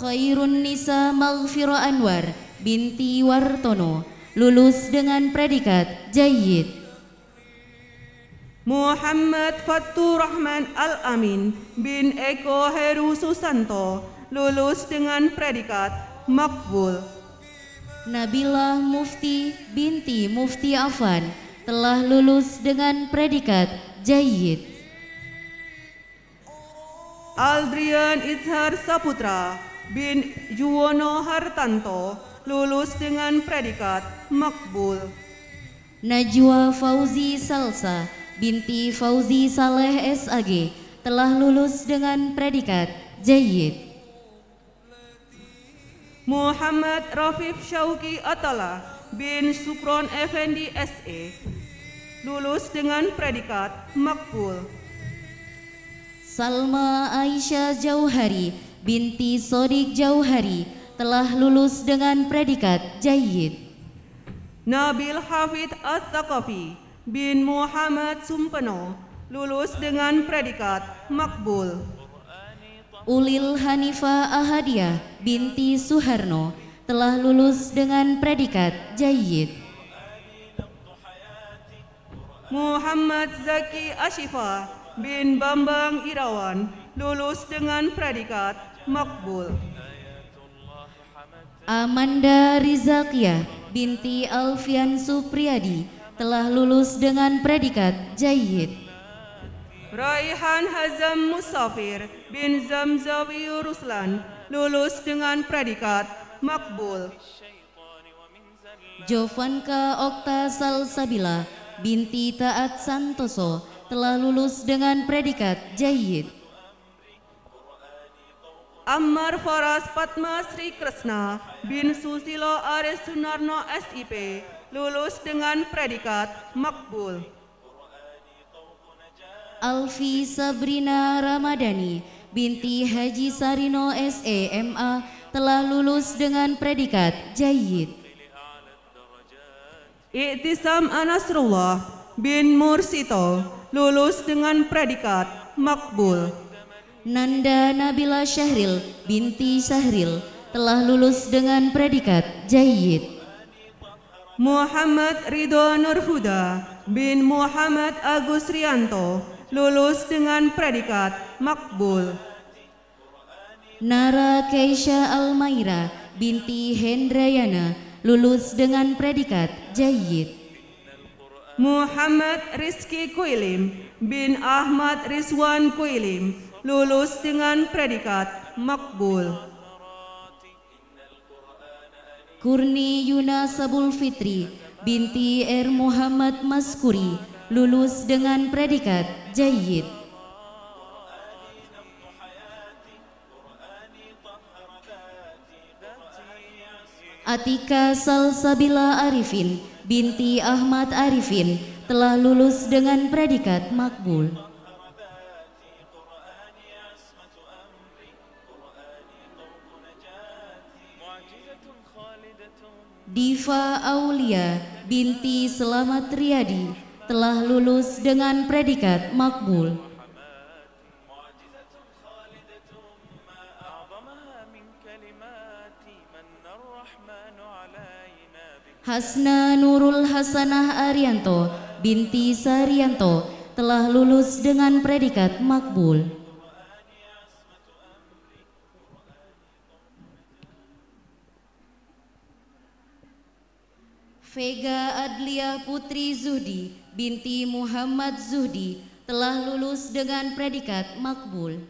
Khairun Nisa Maghfira Anwar binti Wartono lulus dengan predikat Jayyid. Muhammad Fatur Rahman Al-Amin bin Eko Heru Susanto lulus dengan predikat Makbul. Nabila Mufti binti Mufti Afan telah lulus dengan predikat Jayyid. Aldrian Izhar Saputra bin Juwono Hartanto lulus dengan predikat Makbul. Najwa Fauzi Salsa binti Fauzi Saleh SAG telah lulus dengan predikat Jayyid. Muhammad Rafif Syauki Atala bin Sukron Effendi SE lulus dengan predikat Makbul. Salma Aisyah Jauhari binti Sodik Jauhari telah lulus dengan predikat Jayyid. Nabil Hafid As-Saqafi bin Muhammad Sumpeno lulus dengan predikat Makbul. Ulil Hanifah Ahadiah binti Suharno telah lulus dengan predikat Jayyid. Muhammad Zaki Ashifa bin Bambang Irawan lulus dengan predikat Makbul. Amanda Rizakiyah binti Alfian Supriyadi telah lulus dengan predikat Jayyid. Raihan Hazam Musafir bin Zamzawi Ruslan lulus dengan predikat makbul. Jovanka Okta Salsabila binti Taat Santoso telah lulus dengan predikat jayyid. Ammar Faras Padma Sri Kresna bin Susilo Aris Sunarno SIP lulus dengan predikat makbul. Alfi Sabrina Ramadhani binti Haji Sarino SEMA telah lulus dengan predikat jayyid. Iktisam Anasrullah bin Mursito lulus dengan predikat makbul. Nanda Nabila Syahril binti Syahril telah lulus dengan predikat jayyid. Muhammad Ridho Nurhuda bin Muhammad Agus Rianto lulus dengan predikat makbul. Nara Keisha Almaira binti Hendrayana lulus dengan predikat jayyid. Muhammad Rizki Kuilim bin Ahmad Rizwan Kuilim lulus dengan predikat makbul. Kurni Yuna Sabul Fitri binti R. Muhammad Maskuri lulus dengan predikat jayyid. Atika Salsabila Arifin binti Ahmad Arifin telah lulus dengan predikat makbul. Diva Aulia binti Selamat Riyadi telah lulus dengan predikat makbul. Hasna Nurul Hasanah Arianto binti Sarianto telah lulus dengan predikat makbul. Vega Adliah Putri Zuhdi binti Muhammad Zuhdi telah lulus dengan predikat makbul.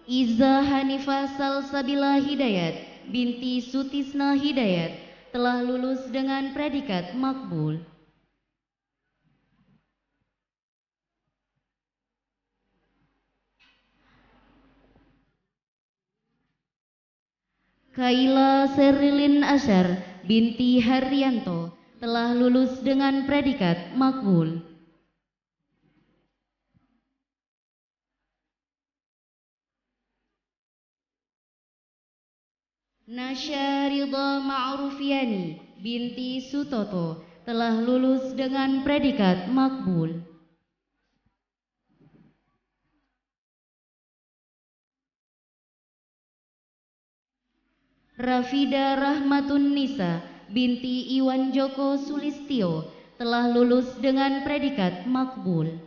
Iza Hanifah Salsabila Hidayat binti Sutisna Hidayat telah lulus dengan predikat makbul. Kaila Serilin Asyar binti Haryanto telah lulus dengan predikat makbul. Nasya Ridha Ma'rufiani binti Sutoto telah lulus dengan predikat makbul. Rafida Rahmatun Nisa binti Iwan Joko Sulistyo telah lulus dengan predikat makbul.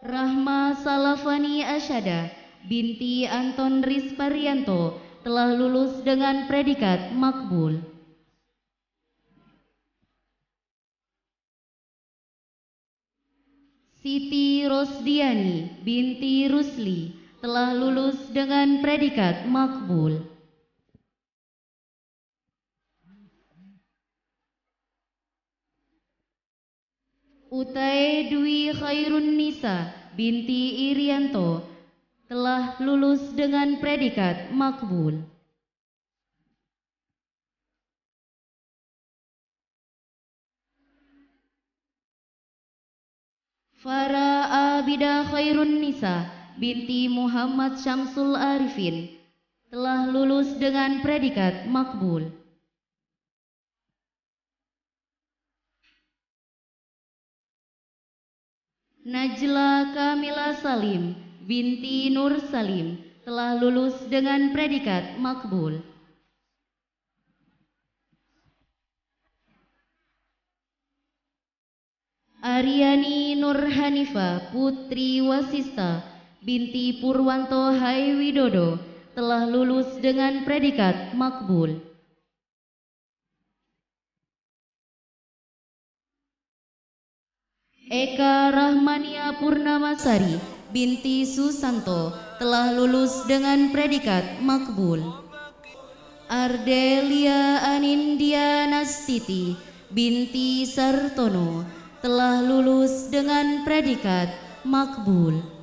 Rahma Salafani Asyada binti Anton Risparianto telah lulus dengan predikat makbul. Siti Rosdiani binti Rusli telah lulus dengan predikat makbul. Utai Dwi Khairun Nisa binti Irianto telah lulus dengan predikat makbul. Farah Abida Khairun Nisa binti Muhammad Syamsul Arifin telah lulus dengan predikat makbul. Najla Kamila Salim binti Nur Salim telah lulus dengan predikat makbul. Aryani Nur Hanifa putri Wasista binti Purwanto Hai Widodo telah lulus dengan predikat makbul. Eka Rahmania Purnamasari binti Susanto telah lulus dengan predikat makbul. Ardelia Anindya Nastiti binti Sartono telah lulus dengan predikat makbul.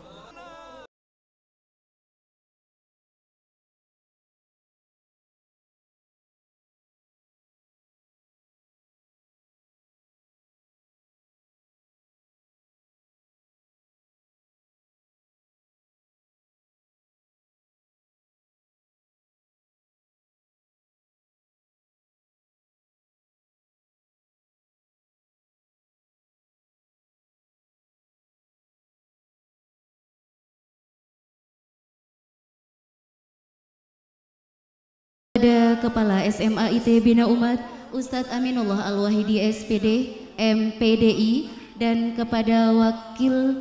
Kepada Kepala SMA IT Bina Umat Ustadz Aminullah Al-Wahidi SPD MPDI dan kepada Wakil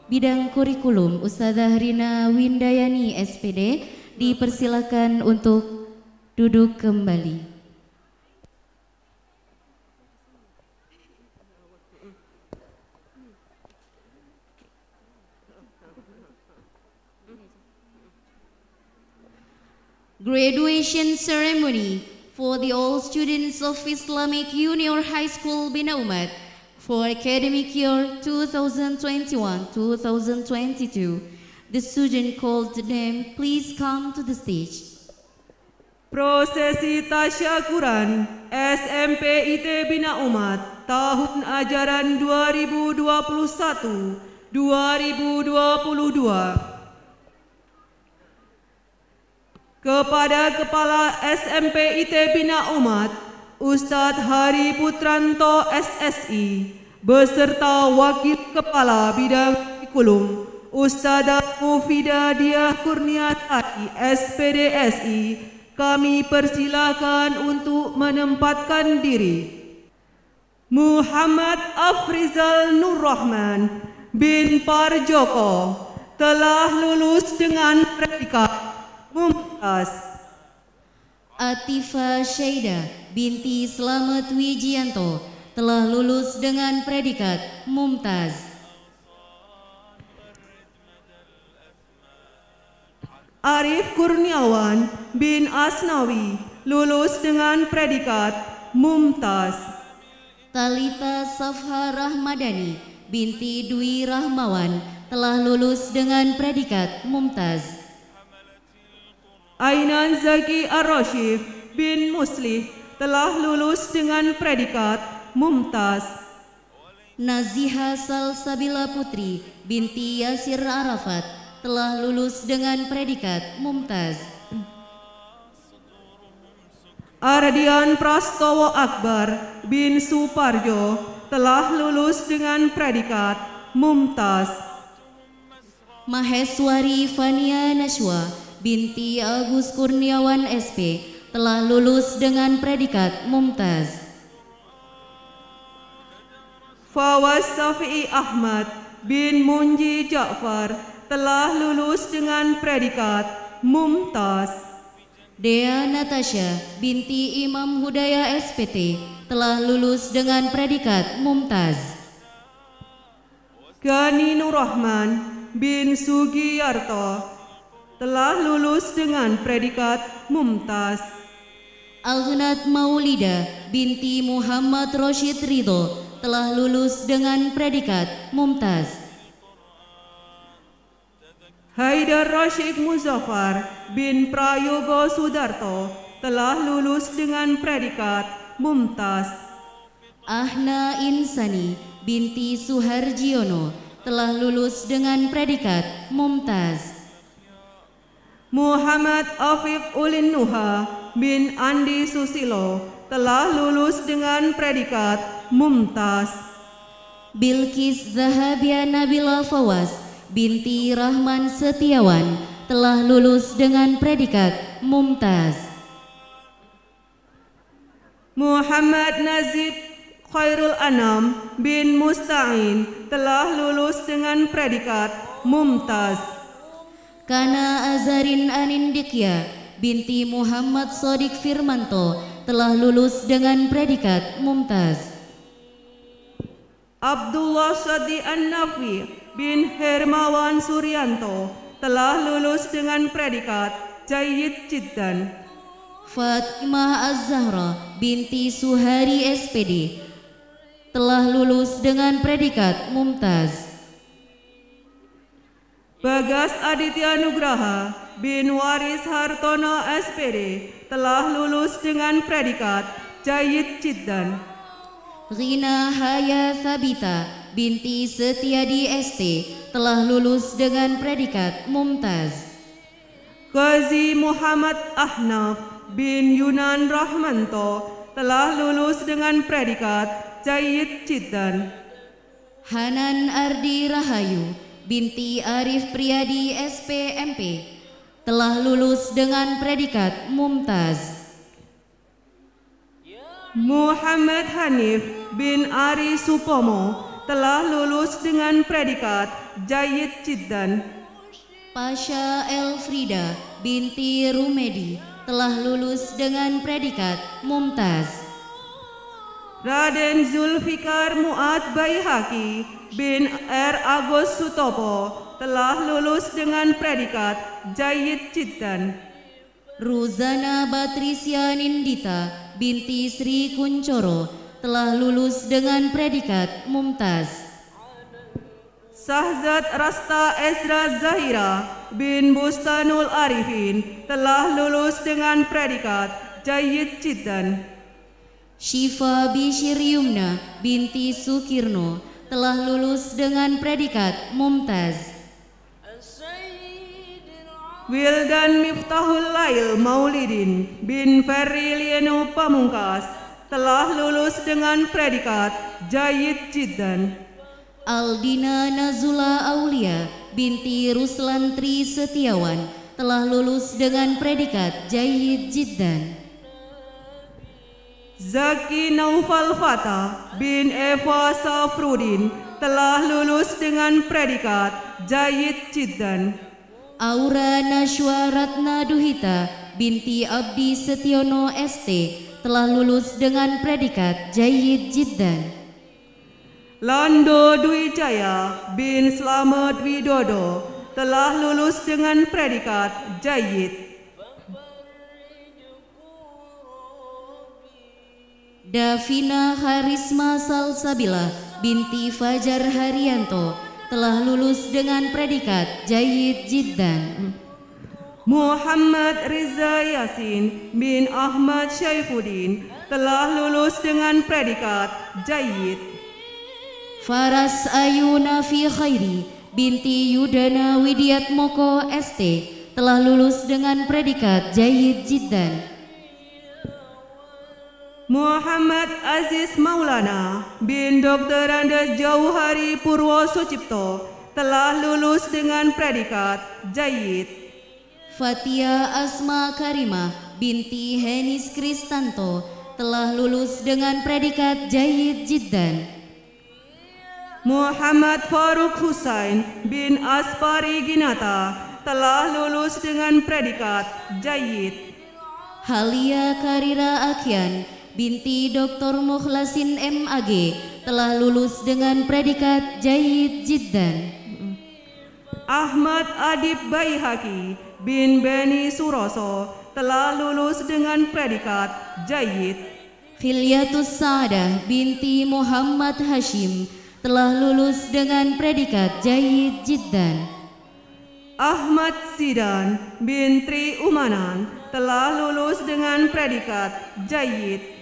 Bidang Kurikulum Ustadzah Rina Windayani SPD dipersilakan untuk duduk kembali. Graduation ceremony for the all students of Islamic Junior High School Bina Umat for academic year 2021-2022. The student called to them, please come to the stage. Prosesi tasyakuran SMP IT Bina Umat tahun ajaran 2021-2022. Kepada Kepala SMP IT Bina Umat Ustadz Hari Putranto SSI beserta Wakil Kepala Bidang Kurikulum Ustadzah Mufidah Diah Kurniasari SPDSI, kami persilakan untuk menempatkan diri. Muhammad Afrizal Nur Rahman bin Parjoko telah lulus dengan predikat Mumtaz. Atifa Syaida binti Slamet Wijianto telah lulus dengan predikat Mumtaz. Arif Kurniawan bin Asnawi lulus dengan predikat Mumtaz. Talita Safha Rahmadani binti Dwi Rahmawan telah lulus dengan predikat Mumtaz. Ainan Zaki Ar-Rashid bin Muslih telah lulus dengan predikat Mumtaz. Naziha Salsabila Putri binti Yasir Arafat telah lulus dengan predikat Mumtaz. Ardian Prastowo Akbar bin Suparjo telah lulus dengan predikat Mumtaz. Maheswari Fania Nashwa binti Agus Kurniawan SP telah lulus dengan predikat Mumtaz. Fawaz Safi'i Ahmad bin Munji Ja'far telah lulus dengan predikat Mumtaz. Dea Natasha binti Imam Hudaya SPT telah lulus dengan predikat Mumtaz. Gani Nur Rahman bin Sugiyarto telah lulus dengan predikat Mumtaz. Alhnat Maulida binti Muhammad Rashid Ridho telah lulus dengan predikat Mumtaz. Haidar Rashid Muzaffar bin Prayogo Sudarto telah lulus dengan predikat Mumtaz. Ahna Insani binti Suharjiono telah lulus dengan predikat Mumtaz. Muhammad Afif Ulin Nuha bin Andi Susilo telah lulus dengan predikat Mumtaz. Bilkis Zahabia Nabila Fawaz binti Rahman Setiawan telah lulus dengan predikat Mumtaz. Muhammad Nazib Khairul Anam bin Musta'in telah lulus dengan predikat Mumtaz. Kana Azarin Anindikya binti Muhammad Sodik Firmanto telah lulus dengan predikat Mumtaz. Abdullah Sadi An-Nafi bin Hermawan Suryanto telah lulus dengan predikat Jayyid Jiddan. Fatimah Az-Zahra binti Suhari SPD telah lulus dengan predikat Mumtaz. Bagas Aditya Nugraha bin Waris Hartono SPD telah lulus dengan predikat Jayyid Jiddan. Rina Haya Sabita binti Setiadi ST telah lulus dengan predikat Mumtaz. Qazi Muhammad Ahnaf bin Yunan Rahmanto telah lulus dengan predikat Jayyid Jiddan. Hanan Ardi Rahayu binti Arif Priyadi SPMP telah lulus dengan predikat Mumtaz. Muhammad Hanif bin Ari Supomo telah lulus dengan predikat Jayyid Jiddan. Pasha Elfrida binti Rumedi telah lulus dengan predikat Mumtaz. Raden Zulfikar Mu'ad Baihaqi bin R. Agus Sutopo telah lulus dengan predikat Jayyid Jiddan. Ruzana Batrisya Nindita binti Sri Kuncoro telah lulus dengan predikat Mumtaz. Sahzad Rasta Ezra Zahira bin Bustanul Arifin telah lulus dengan predikat Jayyid Jiddan. Syifa Bishir Yumna binti Sukirno telah lulus dengan predikat Mumtaz. Wildan Miftahul Lail Maulidin bin Ferry Lieno Pamungkas telah lulus dengan predikat Jayyid Jiddan. Aldina Nazula Aulia binti Ruslan Tri Setiawan telah lulus dengan predikat Jayyid Jiddan. Zaki Naufal Fatah bin Eva Safrudin telah lulus dengan predikat Jayyid Jiddan. Aura Nashwa Ratna Duhita binti Abdi Setiono ST telah lulus dengan predikat Jayyid Jiddan. Lando Dwi Jaya bin Slamet Widodo telah lulus dengan predikat Jayyid. Davina Harisma Salsabila binti Fajar Haryanto telah lulus dengan predikat Jayyid Jiddan. Muhammad Riza Yasin bin Ahmad Syaifuddin telah lulus dengan predikat Jayyid. Faras Ayu Nafi Khairi binti Yudana Widiatmoko ST telah lulus dengan predikat Jayyid Jiddan. Muhammad Aziz Maulana bin Dr. Andes Jauhari Purwo Sucipto telah lulus dengan predikat Jayyid. Fatia Asma Karimah binti Henis Kristanto telah lulus dengan predikat Jayyid Jiddan. Muhammad Faruk Husain bin Aspari Ginata telah lulus dengan predikat Jayyid. Halia Karira Akian binti Dr. Mukhlasin MAG telah lulus dengan predikat Jayyid Jiddan. Ahmad Adib Baihaqi bin Beni Suroso telah lulus dengan predikat Jayyid. Khilyatus Sa'adah binti Muhammad Hashim telah lulus dengan predikat Jayyid Jiddan. Ahmad Sidan bin Tri Umanan telah lulus dengan predikat Jayyid.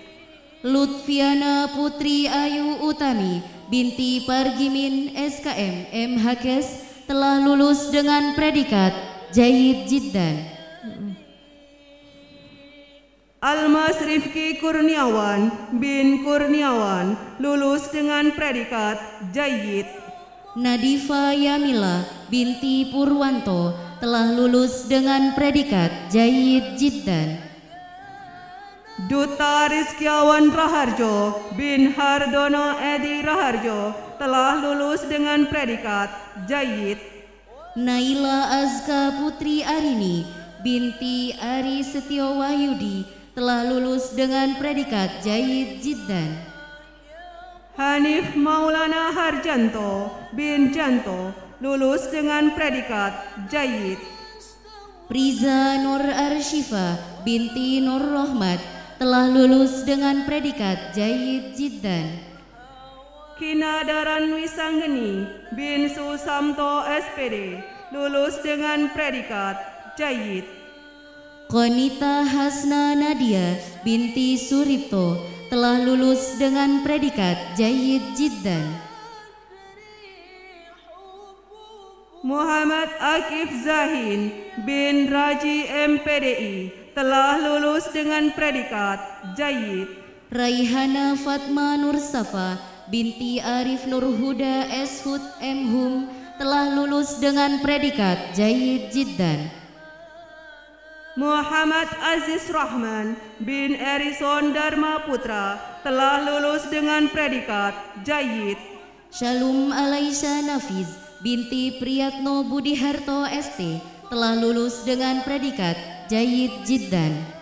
Lutfiana Putri Ayu Utami binti Pargimin SKM MHKes telah lulus dengan predikat Jayyid Jiddan. Almas Rifki Kurniawan bin Kurniawan lulus dengan predikat Jayyid. Nadifa Yamila binti Purwanto telah lulus dengan predikat Jayyid Jiddan. Duta Rizkiawan Raharjo bin Hardono Edi Raharjo telah lulus dengan predikat Jayyid. Naila Azka Putri Arini binti Ari Setio Wahyudi telah lulus dengan predikat Jayyid Jiddan. Hanif Maulana Harjanto bin Janto lulus dengan predikat Jayyid. Priza Nur Arshifa binti Nur Rohmat telah lulus dengan predikat Jayyid Jiddan. Kinadaran Wisanggeni bin Susamto SPD lulus dengan predikat Jayyid. Qanita Hasna Nadia binti Suripto telah lulus dengan predikat Jayyid Jiddan. Muhammad Akif Zahin bin Raji MPDI telah lulus dengan predikat Jayyid. Raihana Fatma Nur Safa binti Arif Nur Huda Eshud M.Hum telah lulus dengan predikat Jayyid Jiddan. Muhammad Aziz Rahman bin Erison Dharma Putra telah lulus dengan predikat Jayyid. Shalom Alaisha Nafiz binti Priyatno Budiharto ST telah lulus dengan predikat Jayyid Jiddan.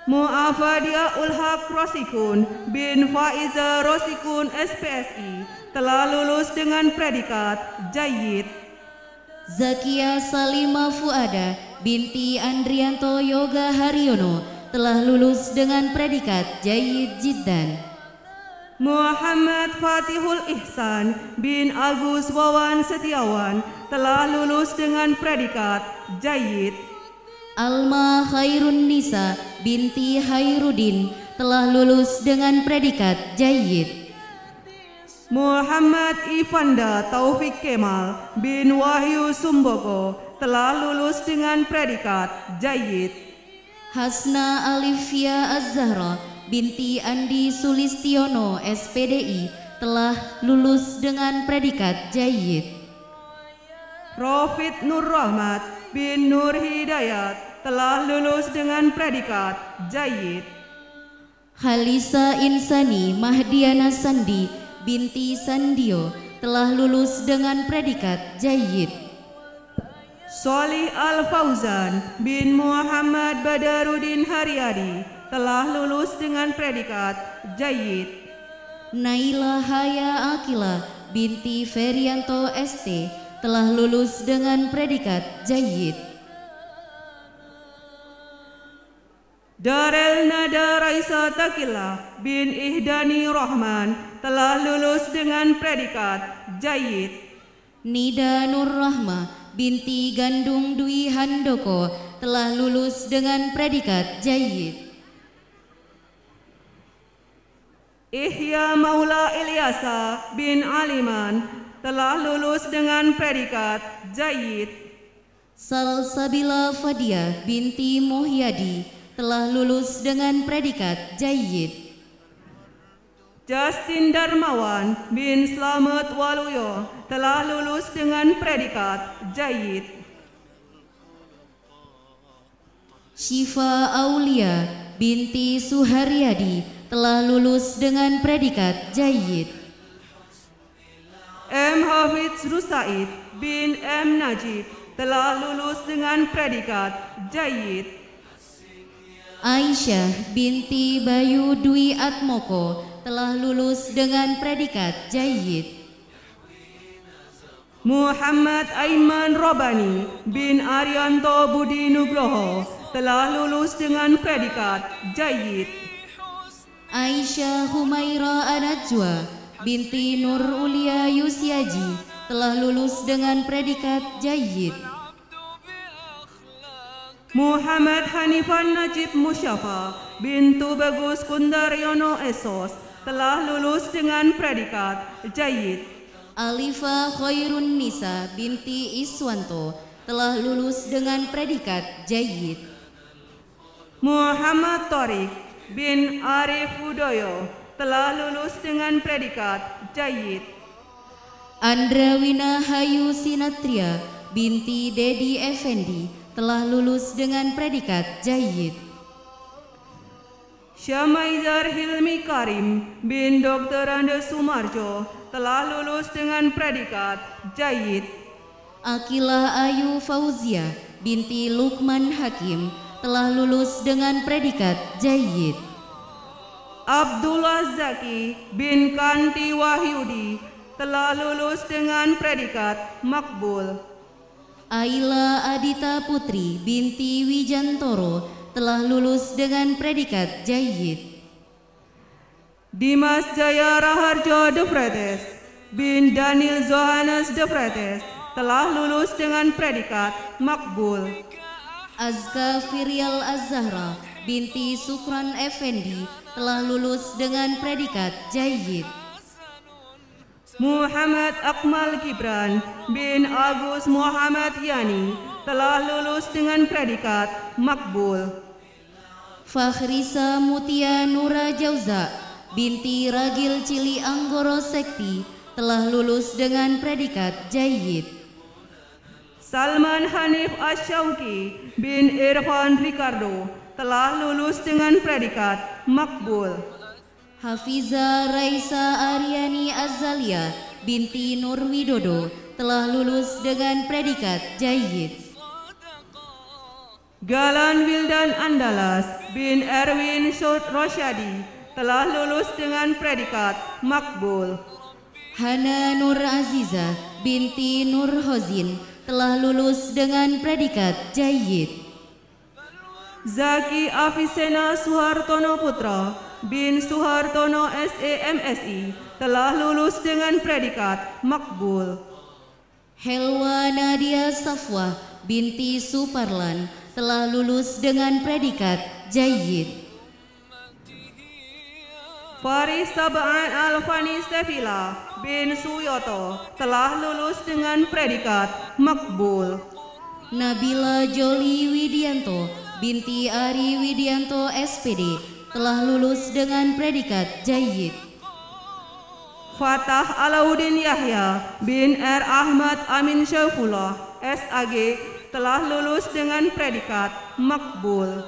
Mu'afadia Ulhaq Rosikun bin Faiza Rosikun SPSI telah lulus dengan predikat Jayyid. Zakia Salima Fuada binti Andrianto Yoga Haryono telah lulus dengan predikat Jayyid Jiddan. Muhammad Fatihul Ihsan bin Agus Wawan Setiawan telah lulus dengan predikat Jayyid. Alma Khairun Nisa binti Khairuddin telah lulus dengan predikat Jayyid. Muhammad Ifanda Taufik Kemal bin Wahyu Sumbogo telah lulus dengan predikat Jayyid. Hasna Alifia Az-Zahra binti Andi Sulistiono SPDI telah lulus dengan predikat Jayyid. Rofit Nur Rahmat bin Nur Hidayat telah lulus dengan predikat Jayyid. Khalisa Insani Mahdiana Sandi binti Sandio telah lulus dengan predikat Jayyid. Solih Al-Fauzan bin Muhammad Badaruddin Haryadi telah lulus dengan predikat Jayyid. Naila Haya Akila binti Ferianto ST telah lulus dengan predikat Jayyid. Darel Nada Raisa Takila bin Ihdani Rahman telah lulus dengan predikat Jayyid. Nida Nur Rahma binti Gandung Dwi Handoko telah lulus dengan predikat Jayyid. Ihya Maula Ilyasa bin Aliman telah lulus dengan predikat Jayyid. Salsabila Fadia binti Muhyadi telah lulus dengan predikat Jayyid. Justin Darmawan bin Slamet Waluyo telah lulus dengan predikat Jayyid. Syifa Aulia binti Suharyadi telah lulus dengan predikat Jayyid. M. Hafiz Rusaid bin M. Najib telah lulus dengan predikat Jayyid. Aisyah binti Bayu Dwi Atmoko telah lulus dengan predikat Jayyid. Muhammad Aiman Robani bin Arianto Budi Nugroho telah lulus dengan predikat Jayyid. Aisyah Humaira Anajwa binti Nur Ulia Yusiaji telah lulus dengan predikat Jayyid. Muhammad Hanifan Najib Musyafa bintu Bagus Kundaryono Esos telah lulus dengan predikat Jayyid. Alifa Khairun Nisa binti Iswanto telah lulus dengan predikat Jayyid. Muhammad Tariq bin Arif Udoyo telah lulus dengan predikat Jayyid. Andrawina Hayu Sinatria binti Dedi Effendi telah lulus dengan predikat Jayyid. Syamaizar Hilmi Karim bin Dr. Andes Sumarjo telah lulus dengan predikat Jayyid. Akilah Ayu Fauzia binti Lukman Hakim telah lulus dengan predikat Jayyid. Abdullah Zaki bin Kanti Wahyudi telah lulus dengan predikat Makbul. Aila Adita Putri binti Wijantoro telah lulus dengan predikat Jayyid. Dimas Jaya Raharjo De Fretes bin Daniel Zohanes De Fretes telah lulus dengan predikat Makbul. Azka Firial Az-Zahra binti Sukran Effendi telah lulus dengan predikat Jayyid. Muhammad Akmal Gibran bin Agus Muhammad Yani telah lulus dengan predikat Makbul. Fakhrisa Mutia Nura Jauza binti Ragil Cili Anggoro Sekti telah lulus dengan predikat Jayyid. Salman Hanif Asyauki bin Irfan Ricardo telah lulus dengan predikat Makbul. Hafiza Raisa Aryani Azalia binti Nur Widodo telah lulus dengan predikat Jayyid. Galan Wildan Andalas bin Erwin Rosyadi telah lulus dengan predikat Makbul. Hana Nur Aziza binti Nur Hozin telah lulus dengan predikat Jayyid. Zaki Afisena Suhartono Putra bin Suhartono SEMSI telah lulus dengan predikat Makbul. Helwa Nadia Safwa binti Suparlan telah lulus dengan predikat Jayyid. Faris Sabaan Alfani Stefila bin Suyoto telah lulus dengan predikat Makbul. Nabila Joli Widianto binti Ari Widianto SPD telah lulus dengan predikat Jayyid. Fatah Alauddin Yahya bin R. Ahmad Amin Syaifullah SAG telah lulus dengan predikat Makbul.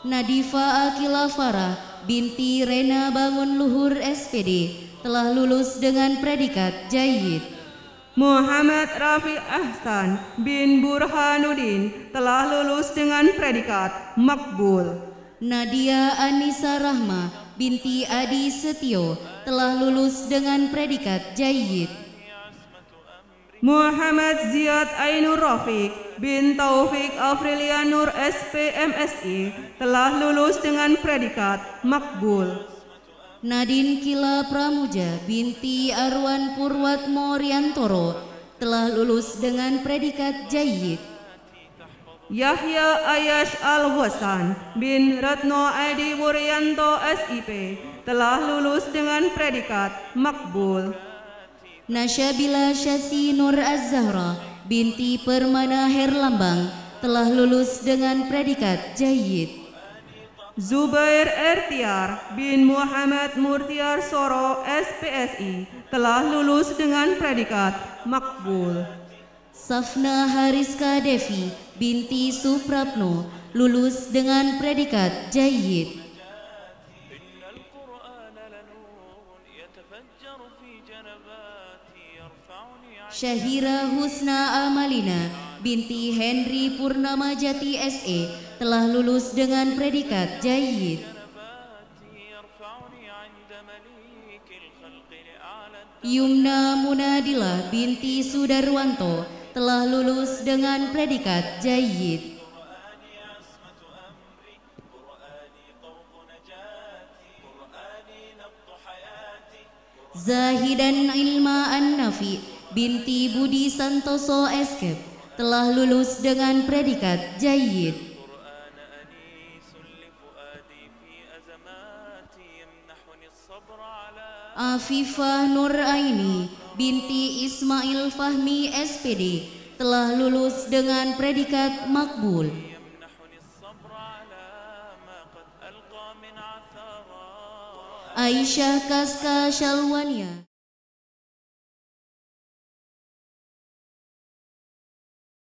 Nadifa Akila Farah binti Rena Bangun Luhur SPD telah lulus dengan predikat Jayyid. Muhammad Rafi Ahsan bin Burhanuddin telah lulus dengan predikat Makbul. Nadia Anissa Rahma binti Adi Setio telah lulus dengan predikat Jayyid. Muhammad Ziyad Ainur Rafiq bin Taufik Afrilianur SPMSI telah lulus dengan predikat Makbul. Nadine Kila Pramuja binti Arwan Purwatmo Riantoro telah lulus dengan predikat Jayyid. Yahya Ayash Al-Ghassan bin Ratno Adi Wuryanto SIP telah lulus dengan predikat Makbul. Nasyabila Syasi Nur Az-Zahra binti Permana Herlambang telah lulus dengan predikat Jayyid. Zubair Ertiar bin Muhammad Murtiar Soro SPSI telah lulus dengan predikat Makbul. Safna Hariska Devi binti Suprapno lulus dengan predikat Jayyid. Syahira Husna Amalina binti Henry Purnama Jati SE telah lulus dengan predikat Jayyid. Yumna Munadila binti Sudarwanto telah lulus dengan predikat Jayyid. Zahidan Ilma An-Nafi binti Budi Santoso Eskep telah lulus dengan predikat Jayyid. Afifah Nur Aini binti Ismail Fahmi SPD telah lulus dengan predikat Makbul. Aisyah Kaska Shalwania